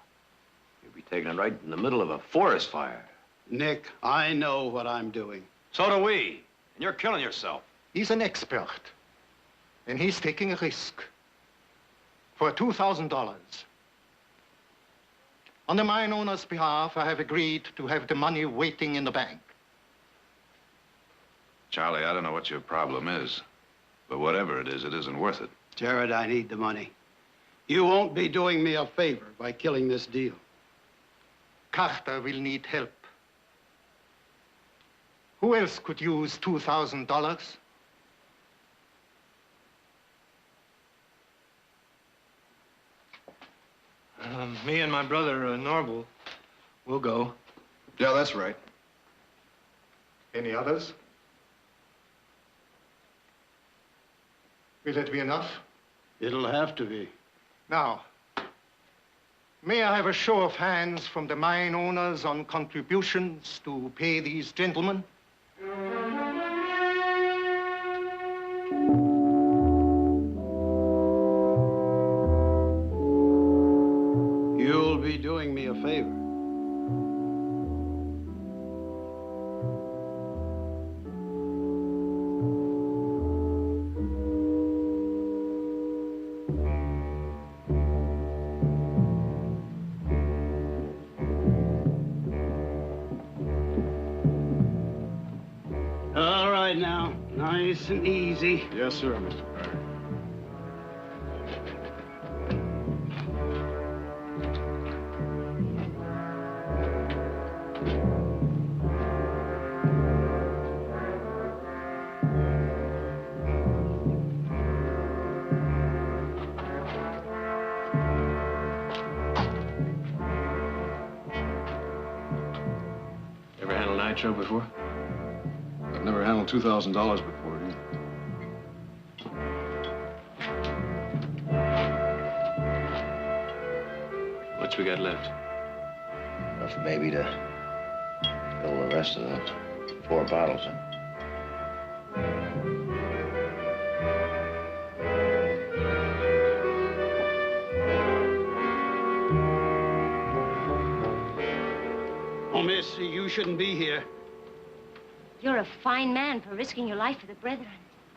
You'll be taking it right in the middle of a forest fire. Nick, I know what I'm doing. So do we. And you're killing yourself. He's an expert. And he's taking a risk. For $2,000. On the mine owner's behalf, I have agreed to have the money waiting in the bank. Charlie, I don't know what your problem is, but whatever it isn't worth it. Jared, I need the money. You won't be doing me a favor by killing this deal. Carter will need help. Who else could use $2,000? Me and my brother, Norval, will go. Yeah, that's right. Any others? Will it be enough? It'll have to be. Now, may I have a show of hands from the mine owners on contributions to pay these gentlemen? You'll be doing me a favor. All right now, nice and easy. Yes, sir, Mr. Carter. Ever handled nitro before? I've never handled $2,000 before either. What's we got left? Enough maybe to fill the rest of the 4 bottles, huh? Oh, miss, you shouldn't be here. You're a fine man for risking your life for the brethren.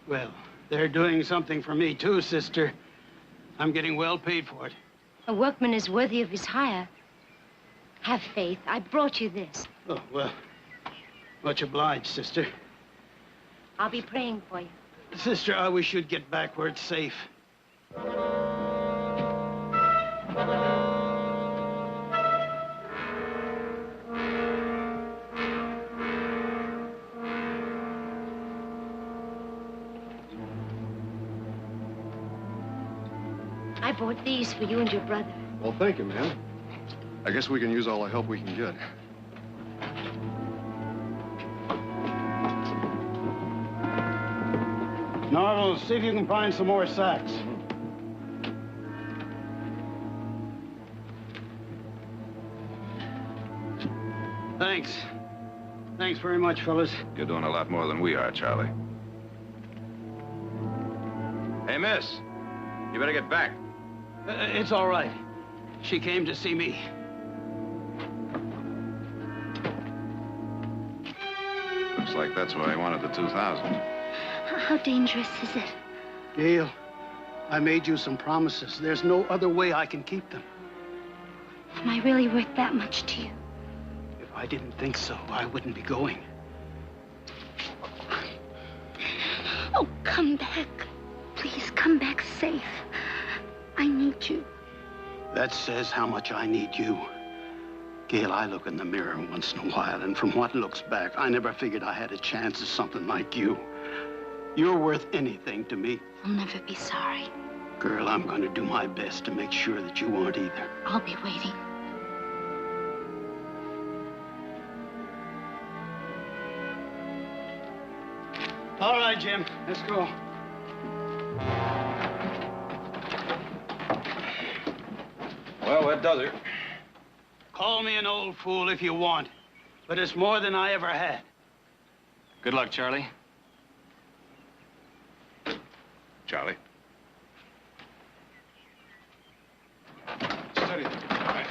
Well, they're doing something for me, too, sister. I'm getting well paid for it. A workman is worthy of his hire. Have faith. I brought you this. Oh, well, much obliged, sister. I'll be praying for you. Sister, I wish you'd get back where it's safe. I bought these for you and your brother. Well, thank you, ma'am. I guess we can use all the help we can get. Norval, see if you can find some more sacks. Thanks. Thanks very much, fellas. You're doing a lot more than we are, Charlie. Hey, miss, you better get back. It's all right. She came to see me. Looks like that's why he wanted the 2,000. How dangerous is it? Gail, I made you some promises. There's no other way I can keep them. Am I really worth that much to you? If I didn't think so, I wouldn't be going. Oh, come back. Please, come back safe. I need you. That says how much I need you. Gail, I look in the mirror once in a while, and from what looks back, I never figured I had a chance at something like you. You're worth anything to me. You'll never be sorry. Girl, I'm going to do my best to make sure that you aren't either. I'll be waiting. All right, Jim, let's go. Well, that does it. Call me an old fool if you want, but it's more than I ever had. Good luck, Charlie. Charlie. Steady. All right.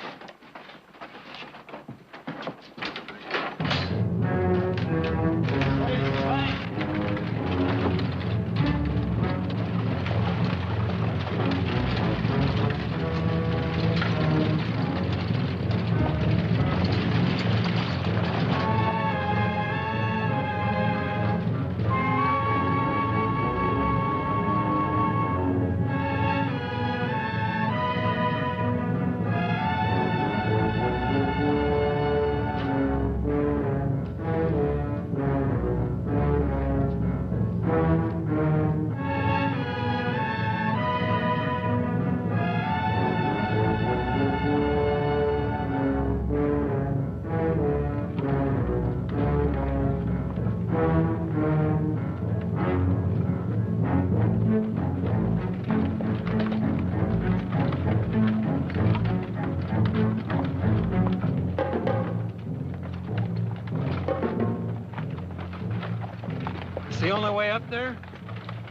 The only way up there?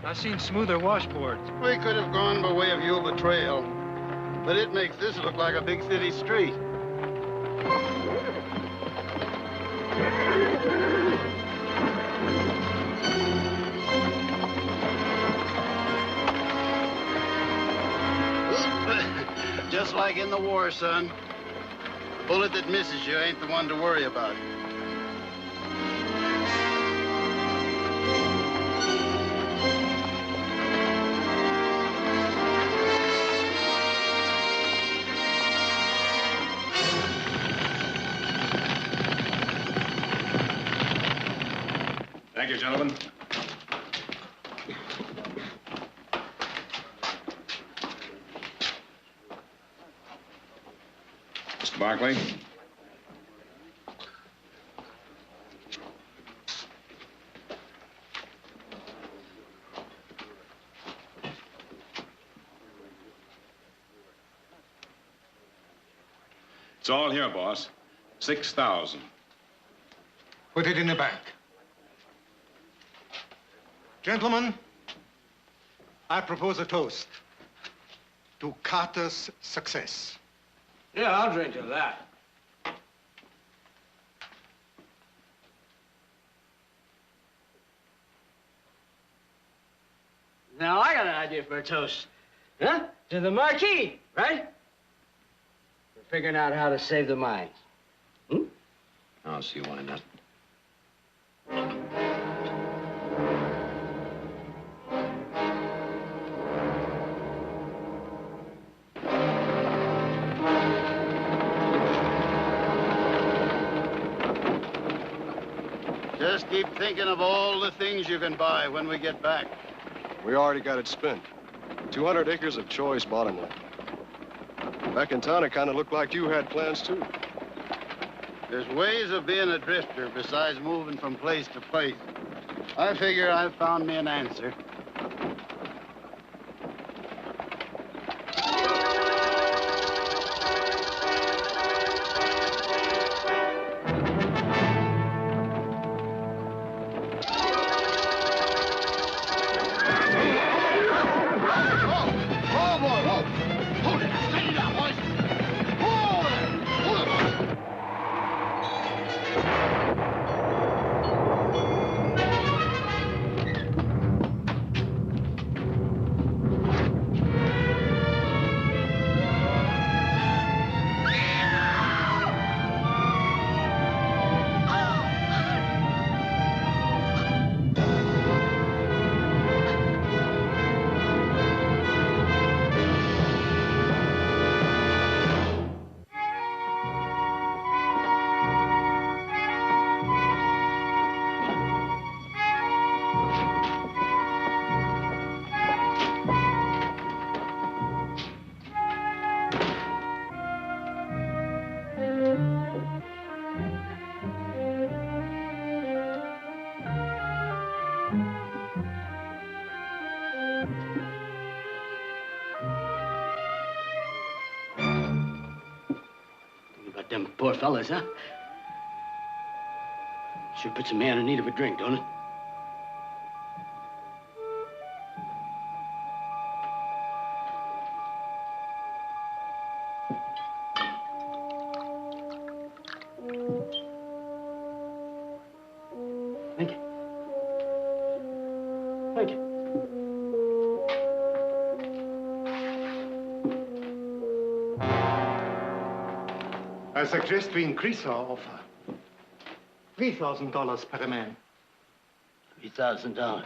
I've seen smoother washboards. We could have gone by way of Yuba Trail, but it makes this look like a big city street. Just like in the war, son. The bullet that misses you ain't the one to worry about. Thank you, gentlemen. Mr. Barkley. It's all here, boss. 6,000. Put it in the bank. Gentlemen, I propose a toast to Carter's success. Yeah, I'll drink to that. Now, I got an idea for a toast. Huh? To the Marquis, right? For figuring out how to save the mines. I don't see why not. Just keep thinking of all the things you can buy when we get back. We already got it spent. 200 acres of choice bottomland. Back in town, it kind of looked like you had plans, too. There's ways of being a drifter besides moving from place to place. I figure I've found me an answer. Them poor fellas, huh? Sure puts a man in need of a drink, don't it? Thank you. Thank you. I suggest we increase our offer. $3,000 per man. $3,000.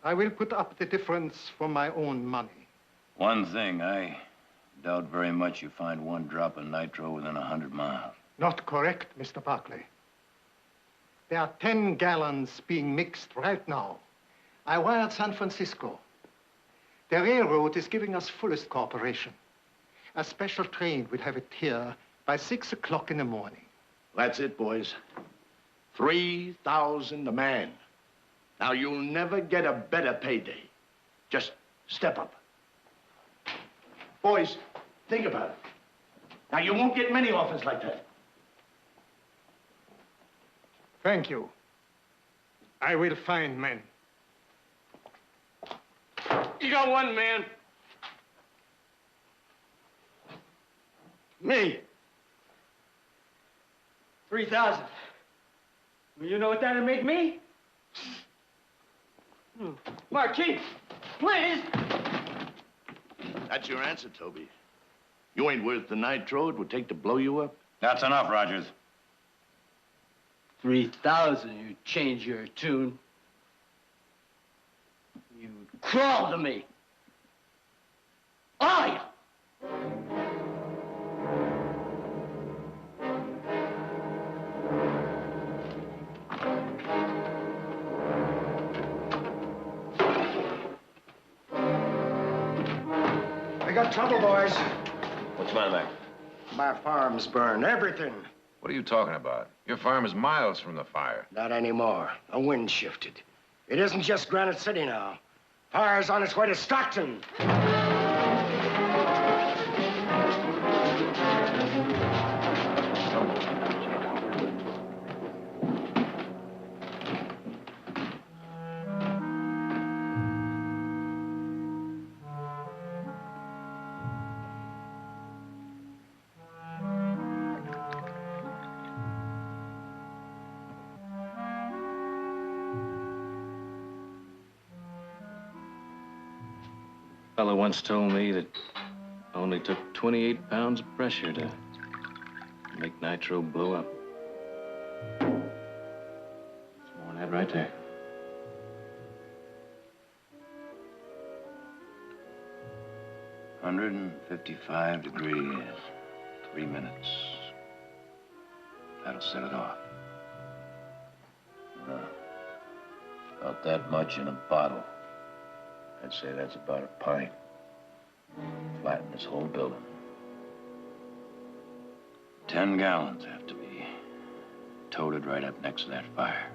I will put up the difference from my own money. One thing, I doubt very much you find one drop of nitro within 100 miles. Not correct, Mr. Barkley. There are 10 gallons being mixed right now. I wired San Francisco. The railroad is giving us fullest cooperation. A special train will have it here by 6 o'clock in the morning. That's it, boys. 3,000 a man. Now, you'll never get a better payday. Just step up. Boys, think about it. Now, you won't get many offers like that. Thank you. I will find men. You got one man. Me. 3,000. You know what that'd make me? Marquis, please. That's your answer, Toby. You ain't worth the nitro it would take to blow you up. That's enough, Rogers. 3,000, you change your tune. You crawl to me. All of you. We got trouble, boys. What's the matter, Mac? My farm's burned, everything. What are you talking about? Your farm is miles from the fire. Not anymore. The wind shifted. It isn't just Granite City now. Fire's on its way to Stockton. A fellow once told me that it only took 28 pounds of pressure to make nitro blow up. That's more than that right there. $155 degrees, 3 minutes. That'll set it off. About that much in a bottle. I'd say that's about a pint. Flatten this whole building. 10 gallons have to be toted right up next to that fire.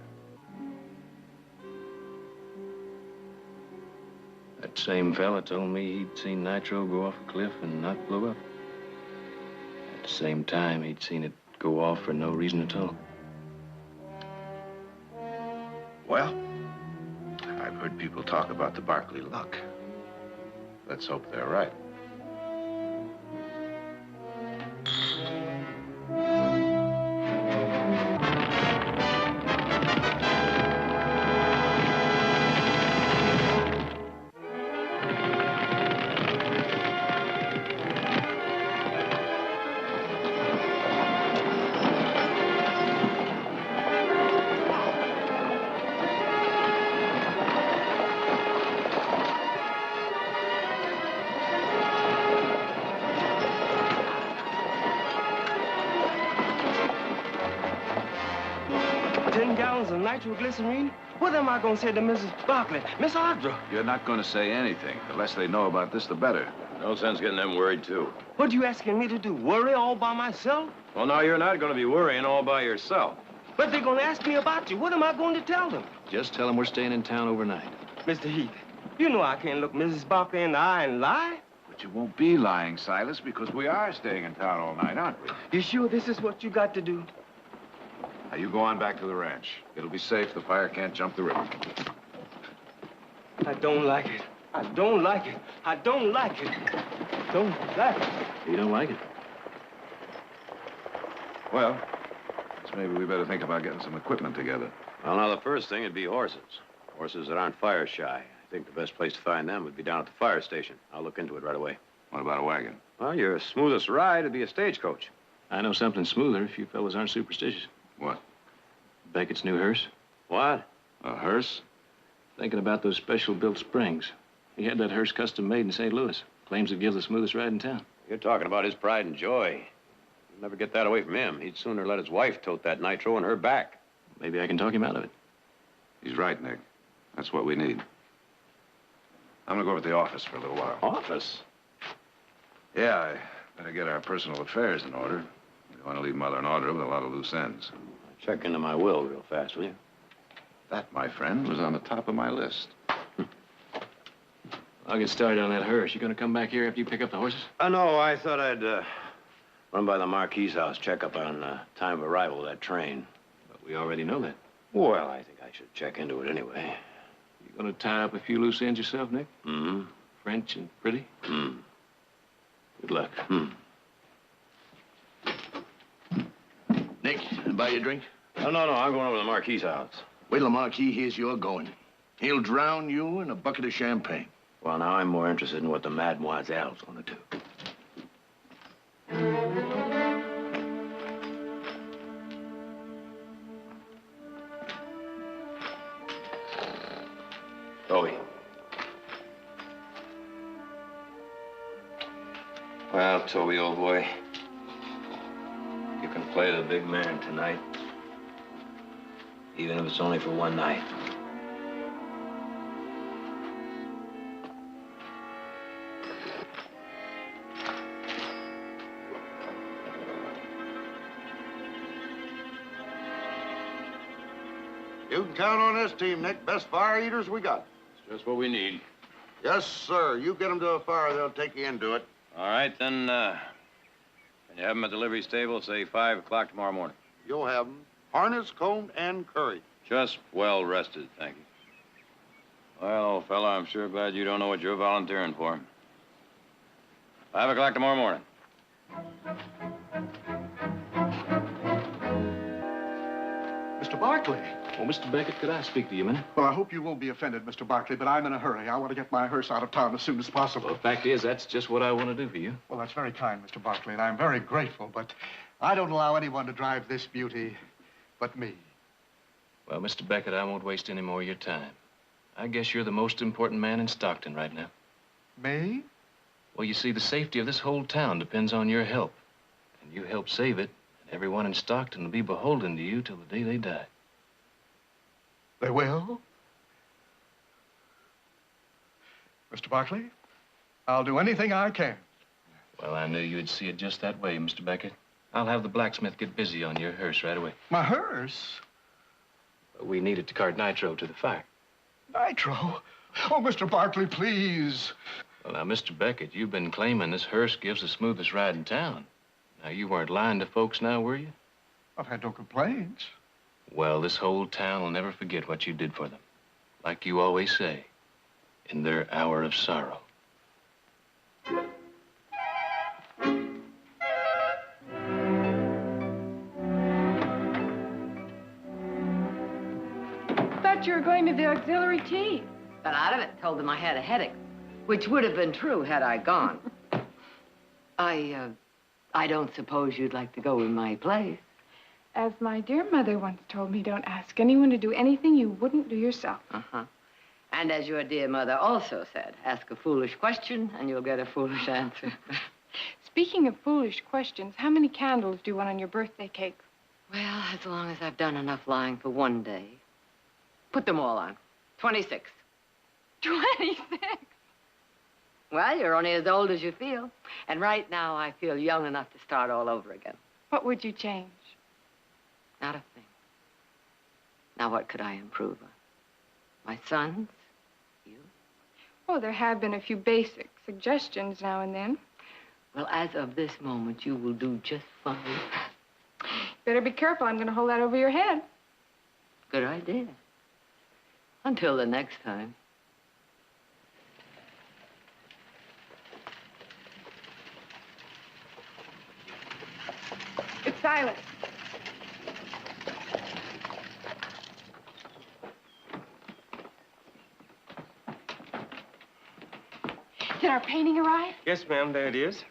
That same fella told me he'd seen nitro go off a cliff and not blow up. At the same time, he'd seen it go off for no reason at all. Well, I've heard people talk about the Barkley luck. Let's hope they're right. Nitroglycerine? What am I going to say to Mrs. Barkley, Miss Audra? You're not going to say anything. The less they know about this, the better. No sense getting them worried, too. What are you asking me to do, worry all by myself? Well, now, you're not going to be worrying all by yourself. But they're going to ask me about you. What am I going to tell them? Just tell them we're staying in town overnight. Mr. Heath, you know I can't look Mrs. Barkley in the eye and lie. But you won't be lying, Silas, because we are staying in town all night, aren't we? You sure this is what you got to do? Now, you go on back to the ranch. It'll be safe. The fire can't jump the river. I don't like it. I don't like it. I don't like it. Don't like it. You don't like it? Well, guess maybe we better think about getting some equipment together. Well, now, the first thing would be horses. Horses that aren't fire shy. I think the best place to find them would be down at the fire station. I'll look into it right away. What about a wagon? Well, your smoothest ride would be a stagecoach. I know something smoother if you fellas aren't superstitious. What? Beckett's new hearse. What? A hearse? Thinking about those special-built springs. He had that hearse custom made in St. Louis. Claims to give the smoothest ride in town. You're talking about his pride and joy. You'll never get that away from him. He'd sooner let his wife tote that nitro on her back. Maybe I can talk him out of it. He's right, Nick. That's what we need. I'm gonna go over to the office for a little while. Office? Yeah, I better get our personal affairs in order. We don't want to leave Mother in order with a lot of loose ends. Check into my will real fast, will you? That, my friend, was on the top of my list. I'll get started on that hearse. You gonna come back here after you pick up the horses? No, I thought I'd run by the Marquis house, check up on time of arrival of that train. But we already know that. Well, I think I should check into it anyway. You gonna tie up a few loose ends yourself, Nick? Mm-hmm. French and pretty? Mm. Good luck. Nick, buy you a drink? No, I'm going over to the Marquis house. Wait till the Marquis hears you're going. He'll drown you in a bucket of champagne. Well, now I'm more interested in what the mademoiselle's gonna do. Toby. Well, Toby, old boy, you can play the big man tonight, even if it's only for one night. You can count on this team, Nick. Best fire eaters we got. It's just what we need. Yes, sir. You get them to a fire, they'll take you into it. All right, then, can you have them at the livery stable, say 5 o'clock tomorrow morning? You'll have them harnessed, combed, and curried. Just well rested, thank you. Well, old fella, I'm sure glad you don't know what you're volunteering for. 5 o'clock tomorrow morning. Mr. Barkley. Oh, Mr. Beckett, could I speak to you a minute? Well, I hope you won't be offended, Mr. Barkley, but I'm in a hurry. I want to get my hearse out of town as soon as possible. Well, the fact is, that's just what I want to do for you. Well, that's very kind, Mr. Barkley, and I'm very grateful, but I don't allow anyone to drive this beauty but me. Well, Mr. Beckett, I won't waste any more of your time. I guess you're the most important man in Stockton right now. Me? Well, you see, the safety of this whole town depends on your help. And you help save it, and everyone in Stockton will be beholden to you till the day they die. They will? Mr. Barkley, I'll do anything I can. Well, I knew you'd see it just that way, Mr. Beckett. I'll have the blacksmith get busy on your hearse right away. My hearse? We need it to cart nitro to the fire. Nitro? Oh, Mr. Barkley, please. Well, now, Mr. Beckett, you've been claiming this hearse gives the smoothest ride in town. Now, you weren't lying to folks now, were you? I've had no complaints. Well, this whole town will never forget what you did for them. Like you always say, in their hour of sorrow. Thought you were going to the auxiliary tea. Got out of it, told them I had a headache, which would have been true had I gone. I don't suppose you'd like to go in my place. As my dear mother once told me, don't ask anyone to do anything you wouldn't do yourself. Uh-huh. And as your dear mother also said, ask a foolish question and you'll get a foolish answer. Speaking of foolish questions, how many candles do you want on your birthday cake? Well, as long as I've done enough lying for one day. Put them all on. 26. 26? Well, you're only as old as you feel. And right now, I feel young enough to start all over again. What would you change? Not a thing. Now, what could I improve on? My sons? You? Oh, there have been a few basics. suggestions now and then. Well, as of this moment, you will do just fine. Better be careful. I'm going to hold that over your head. Good idea. Until the next time. It's Silas. Did our painting arrive? Yes, ma'am, there it is.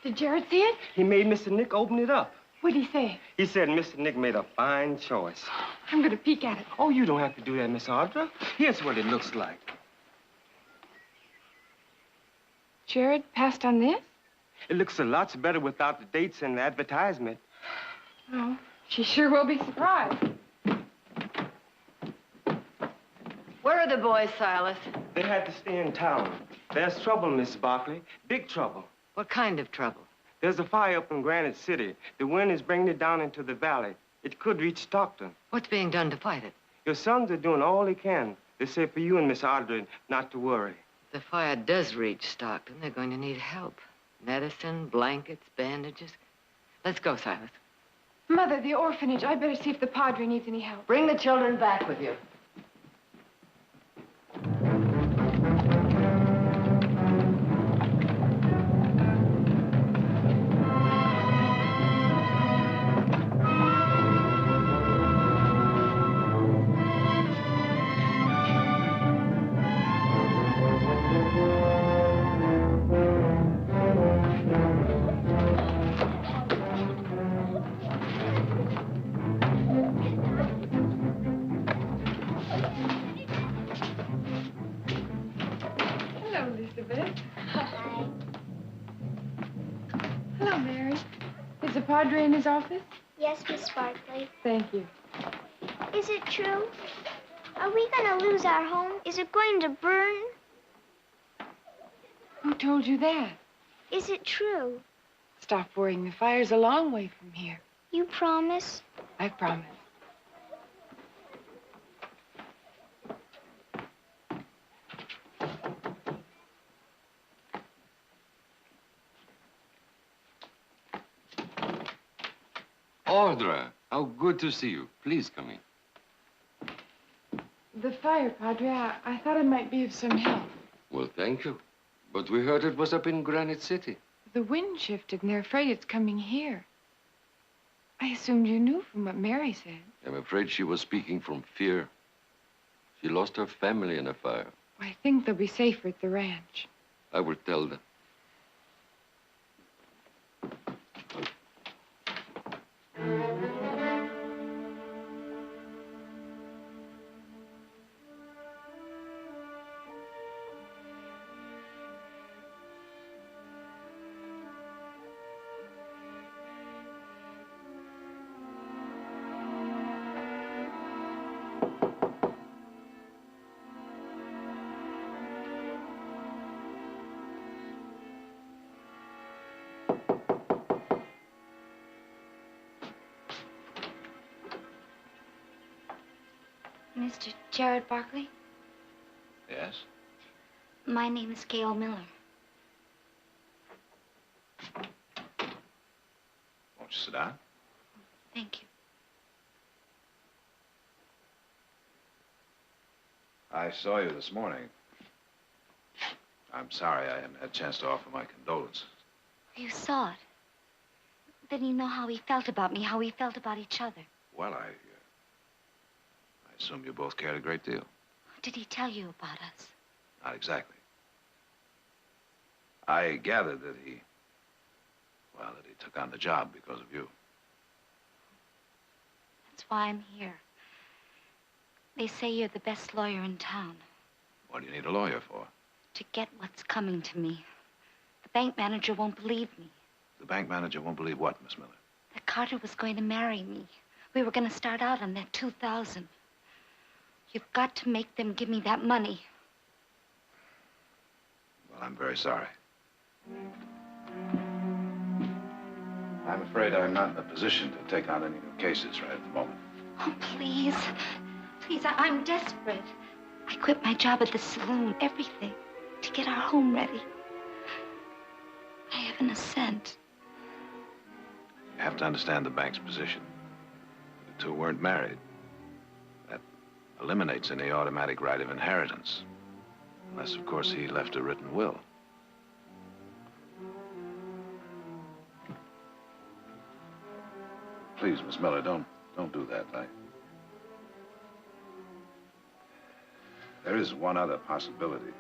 Did Jared see it? He made Mr. Nick open it up. What'd he say? He said Mr. Nick made a fine choice. I'm going to peek at it. Oh, you don't have to do that, Miss Audra. Here's what it looks like. Jared passed on this? It looks a lot better without the dates and the advertisement. Oh, she sure will be surprised. Where are the boys, Silas? They had to stay in town. There's trouble, Miss Barkley. Big trouble. What kind of trouble? There's a fire up in Granite City. The wind is bringing it down into the valley. It could reach Stockton. What's being done to fight it? Your sons are doing all they can. They say for you and Miss Audrey not to worry. If the fire does reach Stockton, they're going to need help. Medicine, blankets, bandages. Let's go, Silas. Mother, the orphanage. I better see if the Padre needs any help. Bring the children back with you. Padre in his office? Yes, Miss Barkley. Thank you. Is it true? Are we going to lose our home? Is it going to burn? Who told you that? Is it true? Stop worrying. The fire's a long way from here. You promise? I promise. Audra, how good to see you. Please come in. The fire, Padre. I thought it might be of some help. Well, thank you. But we heard it was up in Granite City. The wind shifted, and they're afraid it's coming here. I assumed you knew from what Mary said. I'm afraid she was speaking from fear. She lost her family in a fire. I think they'll be safer at the ranch. I will tell them. Mr. Jared Barkley? Yes? My name is Gail Miller. Won't you sit down? Thank you. I saw you this morning. I'm sorry I haven't had a chance to offer my condolences. You saw it. Then you know how he felt about me, how we felt about each other. Well, I assume you both cared a great deal. Did he tell you about us? Not exactly. I gathered that he took on the job because of you. That's why I'm here. They say you're the best lawyer in town. What do you need a lawyer for? To get what's coming to me. The bank manager won't believe me. The bank manager won't believe what, Miss Miller? That Carter was going to marry me. We were going to start out on that $2,000. You've got to make them give me that money. Well, I'm very sorry. I'm afraid I'm not in a position to take on any new cases right at the moment. Oh, please. Please, I'm desperate. I quit my job at the saloon, everything, to get our home ready. given a cent. You have to understand the bank's position. The two weren't married. That eliminates any automatic right of inheritance. Unless, of course, he left a written will. Please, Miss Miller, don't do that. There is one other possibility.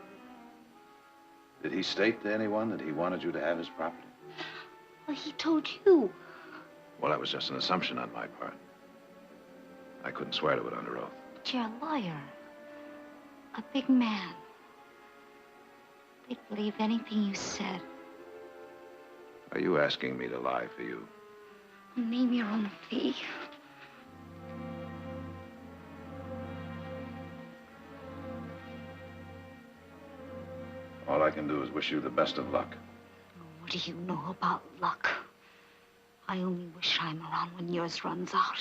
Did he state to anyone that he wanted you to have his property? Well, he told you. Well, that was just an assumption on my part. I couldn't swear to it under oath. But you're a lawyer. A big man. They'd believe anything you said. Are you asking me to lie for you? Name your own fee. All I can do is wish you the best of luck. What do you know about luck? I only wish I'm around when yours runs out.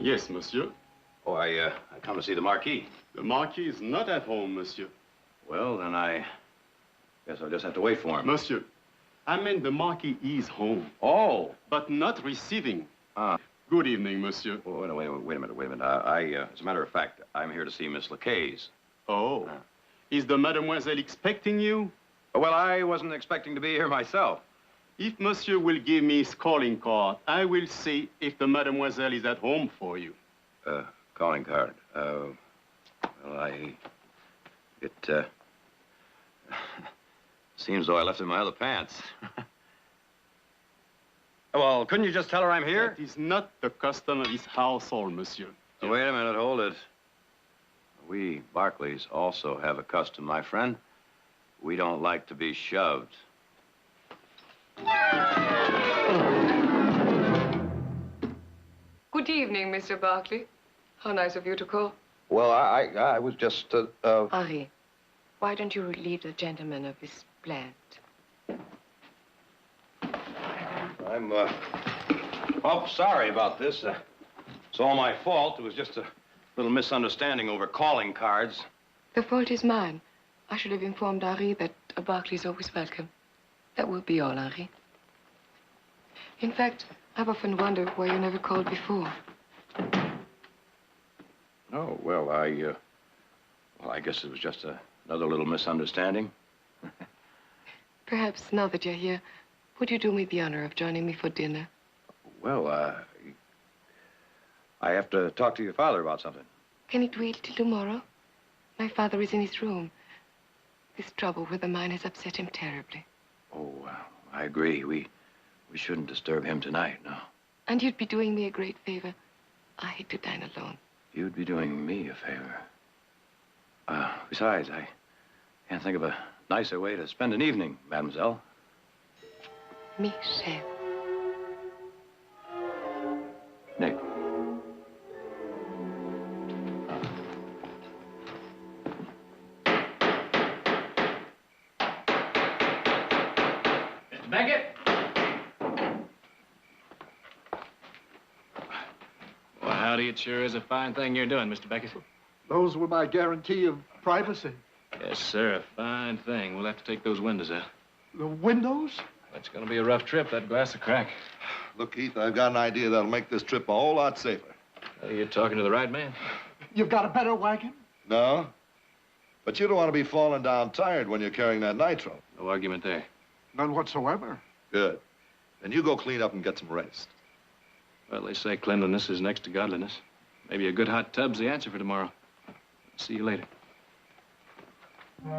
Yes, monsieur. Oh, I come to see the Marquis. The Marquis is not at home, monsieur. Well, then I guess I'll just have to wait for him. Monsieur, I meant the Marquis is home. Oh. But not receiving. Ah. Good evening, monsieur. Well, wait a minute. As a matter of fact, I'm here to see Miss Lacaze. Oh. Is the mademoiselle expecting you? Well, I wasn't expecting to be here myself. If monsieur will give me his calling card, I will see if the mademoiselle is at home for you. Calling card. Well, it seems though I left it in my other pants. Well, couldn't you just tell her I'm here? That is not the custom of his household, monsieur. Oh, wait a minute, hold it. We Barkleys also have a custom, my friend. We don't like to be shoved. Good evening, Mr. Barkley. How nice of you to call. Well, I was just, Henri, why don't you relieve the gentleman of his plant? I'm, sorry about this. It's all my fault. It was just a little misunderstanding over calling cards. The fault is mine. I should have informed Henri that a Barkley is always welcome. That will be all, Henri. In fact, I've often wondered why you never called before. Oh, well, I guess it was just another little misunderstanding. Perhaps now that you're here, would you do me the honor of joining me for dinner? Well, I have to talk to your father about something. Can it wait till tomorrow? My father is in his room. This trouble with the mine has upset him terribly. Oh, I agree. We shouldn't disturb him tonight, no. And you'd be doing me a great favor. I hate to dine alone. You'd be doing me a favor. Besides, I can't think of a nicer way to spend an evening, mademoiselle. Michel. Nick. Beckett? Well, howdy, it sure is a fine thing you're doing, Mr. Beckett. Those were my guarantee of privacy. Yes, sir, a fine thing. We'll have to take those windows out. The windows? It's gonna be a rough trip, that glass will crack. Look, Heath, I've got an idea that'll make this trip a whole lot safer. Well, you're talking to the right man. You've got a better wagon? No? But you don't want to be falling down tired when you're carrying that nitro. No argument there. None whatsoever. Good. Then you go clean up and get some rest. Well, they say cleanliness is next to godliness. Maybe a good hot tub's the answer for tomorrow. See you later. I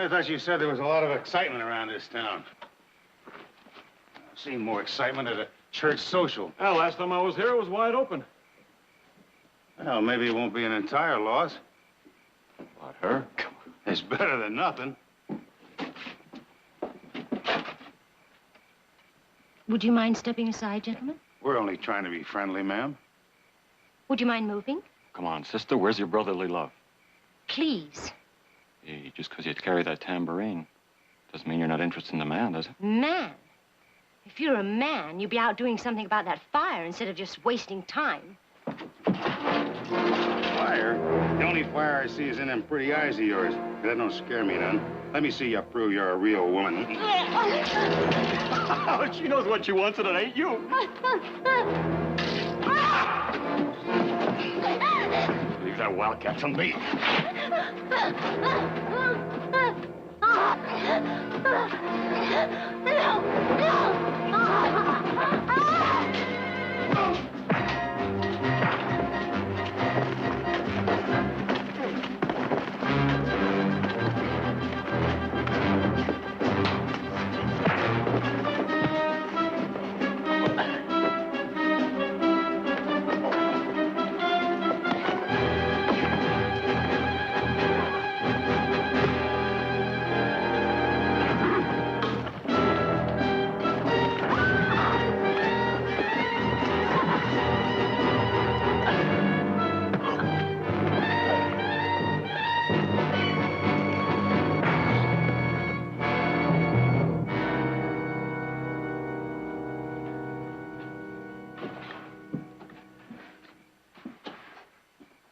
thought you said there was a lot of excitement around this town. I've seen more excitement at a church social. Well, last time I was here, it was wide open. Well, maybe it won't be an entire loss. What, her? It's better than nothing. Would you mind stepping aside, gentlemen? We're only trying to be friendly, ma'am. Would you mind moving? Come on, sister, where's your brotherly love? Please. Hey, just because you carry that tambourine doesn't mean you're not interested in the man, does it? Man? If you're a man, you'd be out doing something about that fire instead of just wasting time. Fire? The only fire I see is in them pretty eyes of yours. That don't scare me none. Let me see you prove you're a real woman. She knows what she wants, and it ain't you. Leave that wildcat to me.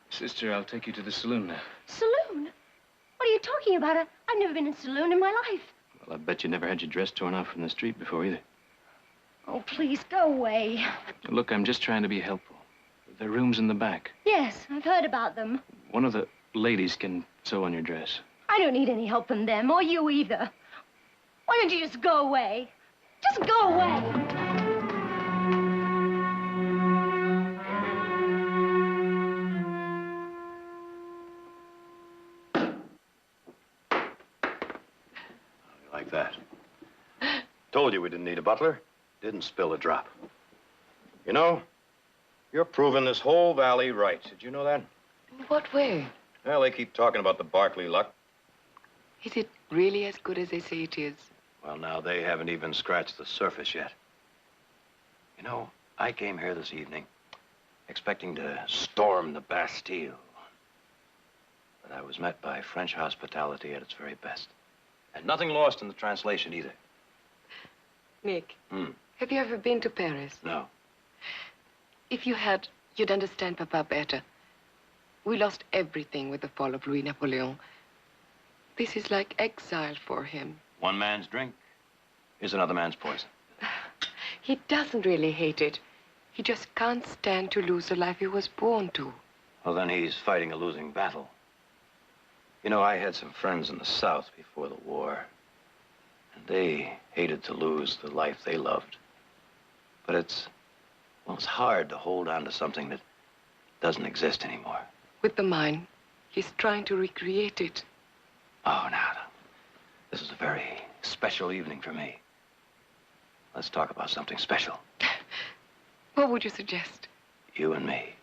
Sister, I'll take you to the saloon now. Saloon? What are you talking about? I've never been in a saloon in my life. Well, I bet you never had your dress torn off from the street before either. Oh, please, go away. Look, I'm just trying to be helpful. There are rooms in the back. Yes, I've heard about them. One of the ladies can sew on your dress. I don't need any help from them, or you either. Why don't you just go away? Just go away. Like that. Told you we didn't need a butler. Didn't spill a drop. You know, you're proving this whole valley right. Did you know that? In what way? Well, they keep talking about the Barkley luck. Is it really as good as they say it is? Well, now, they haven't even scratched the surface yet. You know, I came here this evening expecting to storm the Bastille. But I was met by French hospitality at its very best. And nothing lost in the translation either. Nick, have you ever been to Paris? No. If you had, you'd understand Papa better. We lost everything with the fall of Louis Napoleon. This is like exile for him. One man's drink is another man's poison. He doesn't really hate it. He just can't stand to lose the life he was born to. Well, then he's fighting a losing battle. You know, I had some friends in the South before the war, and they hated to lose the life they loved. But it's hard to hold on to something that doesn't exist anymore. With the mine, he's trying to recreate it. Oh, now, this is a very special evening for me. Let's talk about something special. What would you suggest? You and me.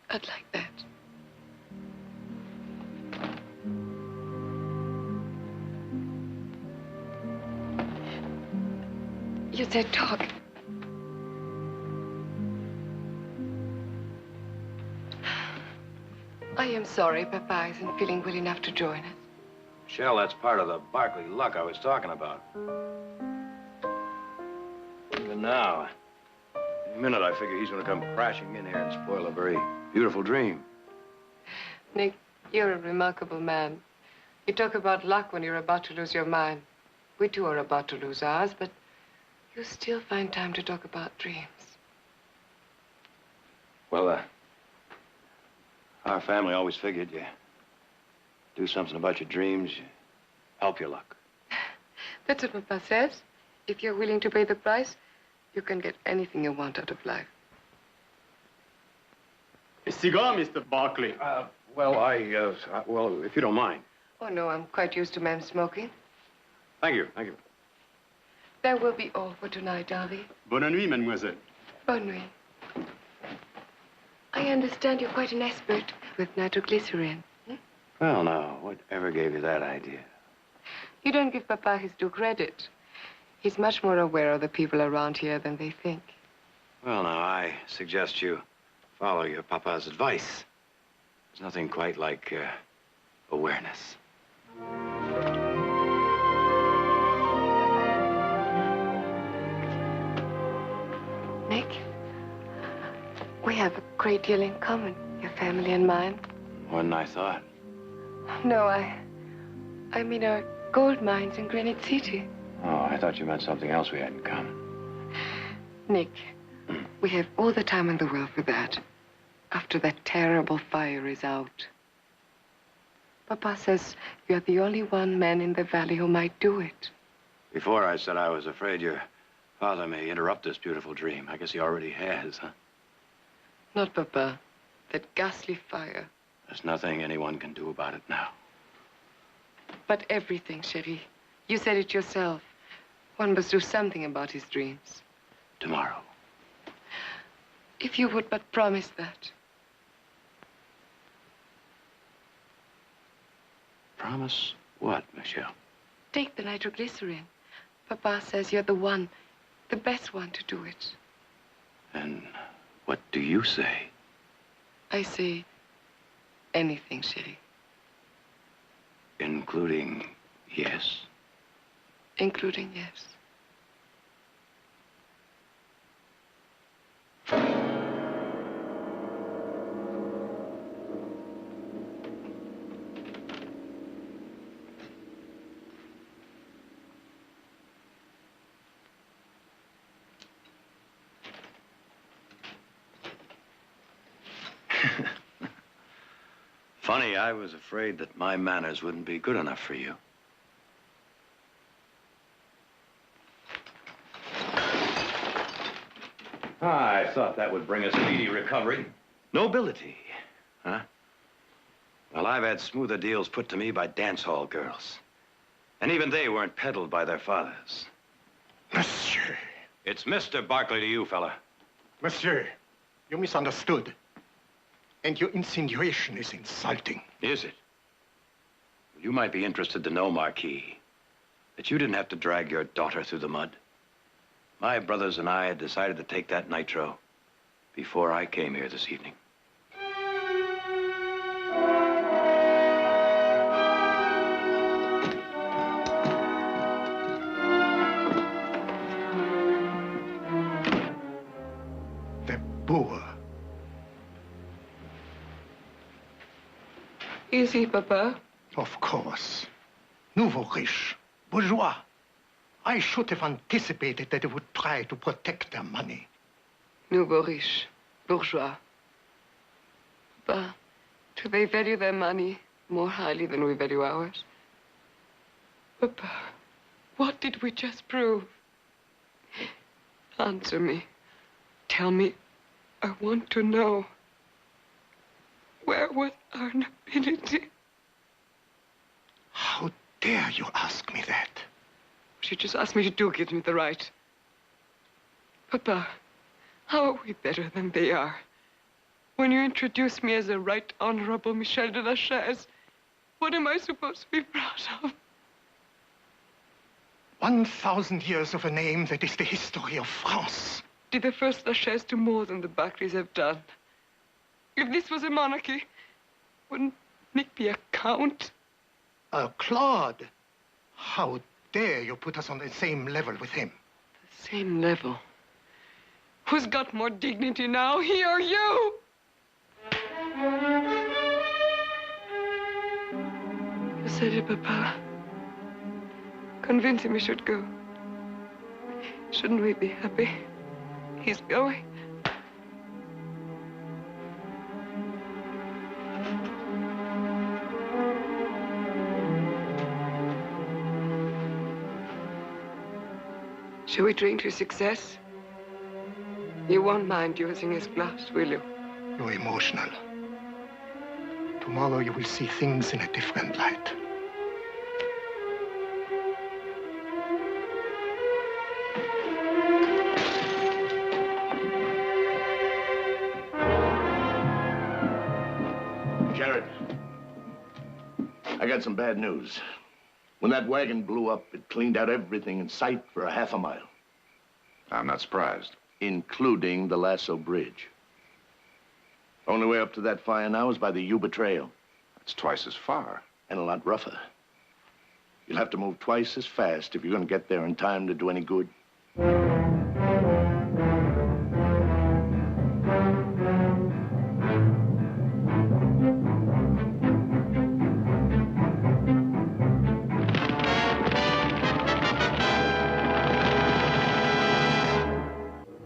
I'd like that. You said talk. I am sorry Papa isn't feeling well enough to join us. Shell, that's part of the Barkley luck I was talking about. Even now, in a minute, I figure he's going to come crashing in here and spoil a very beautiful dream. Nick, you're a remarkable man. You talk about luck when you're about to lose your mind. We too are about to lose ours, but you still find time to talk about dreams. Well, our family always figured you do something about your dreams, you help your luck. That's what Papa says. If you're willing to pay the price, you can get anything you want out of life. A cigar, Mr. Barkley. Well, if you don't mind. Oh, no, I'm quite used to men smoking. Thank you, thank you. That will be all for tonight, Harvey. Bonne nuit, mademoiselle. Bonne nuit. I understand you're quite an expert with nitroglycerin. Well, now, whatever gave you that idea? You don't give Papa his due credit. He's much more aware of the people around here than they think. Well, now, I suggest you follow your papa's advice. There's nothing quite like awareness. Nick, we have a great deal in common, your family and mine. More than I thought. No, I mean our gold mines in Granite City. Oh, I thought you meant something else we had in common. Nick, we have all the time in the world for that. After that terrible fire is out. Papa says you're the only one man in the valley who might do it. Before I said I was afraid your father may interrupt this beautiful dream. I guess he already has, huh? Not Papa. That ghastly fire. There's nothing anyone can do about it now. But everything, Chérie. You said it yourself. One must do something about his dreams. Tomorrow. If you would but promise that. Promise what, Michelle? Take the nitroglycerin. Papa says you're the one, the best one to do it. And what do you say? I say anything, Chérie. Including yes? Including yes. Funny, I was afraid that my manners wouldn't be good enough for you. I thought that would bring a speedy recovery. Nobility, huh? Well, I've had smoother deals put to me by dance hall girls. And even they weren't peddled by their fathers. Monsieur. It's Mr. Barkley to you, fella. Monsieur, you misunderstood. And your insinuation is insulting. Is it? Well, you might be interested to know, Marquis, that you didn't have to drag your daughter through the mud. My brothers and I had decided to take that nitro before I came here this evening. The boor. Is he, Papa? Of course. Nouveau riche. Bourgeois. I should have anticipated that they would try to protect their money. Nouveau riche. Bourgeois. Papa, do they value their money more highly than we value ours? Papa, what did we just prove? Answer me. Tell me. I want to know. Where was our nobility? How dare you ask me that? What you just asked me to do gives me the right. Papa, how are we better than they are? When you introduce me as the Right Honorable Michel de la Chaise, what am I supposed to be proud of? 1,000 years of a name that is the history of France. Did the first La Chaise do more than the Barkleys have done? If this was a monarchy, wouldn't Nick be a count? Claude, how dare you put us on the same level with him? The same level? Who's got more dignity now, he or you? You said it, Papa. Convince him he should go. Shouldn't we be happy? He's going. Shall we drink to success? You won't mind using his glass, will you? You're emotional. Tomorrow you will see things in a different light. Jared, I got some bad news. When that wagon blew up, it cleaned out everything in sight for a half a mile. I'm not surprised. Including the Lasso Bridge. Only way up to that fire now is by the Yuba Trail. That's twice as far. And a lot rougher. You'll have to move twice as fast if you're going to get there in time to do any good.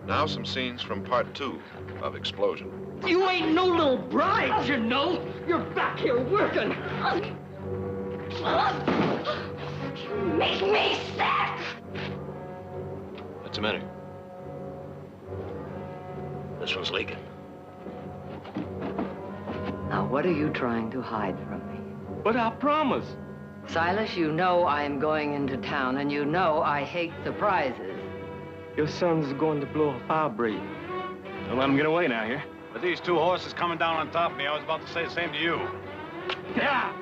Now some scenes from part 2 of Explosion. You ain't no little bride, you know. You're back here working. You make me sick! What's the matter? This one's leaking. Now, what are you trying to hide from me? But I promise. Silas, you know I am going into town, and you know I hate surprises. Your son's going to blow a fire break. Don't let him get away now, here. With these two horses coming down on top of me, I was about to say the same to you. Yeah.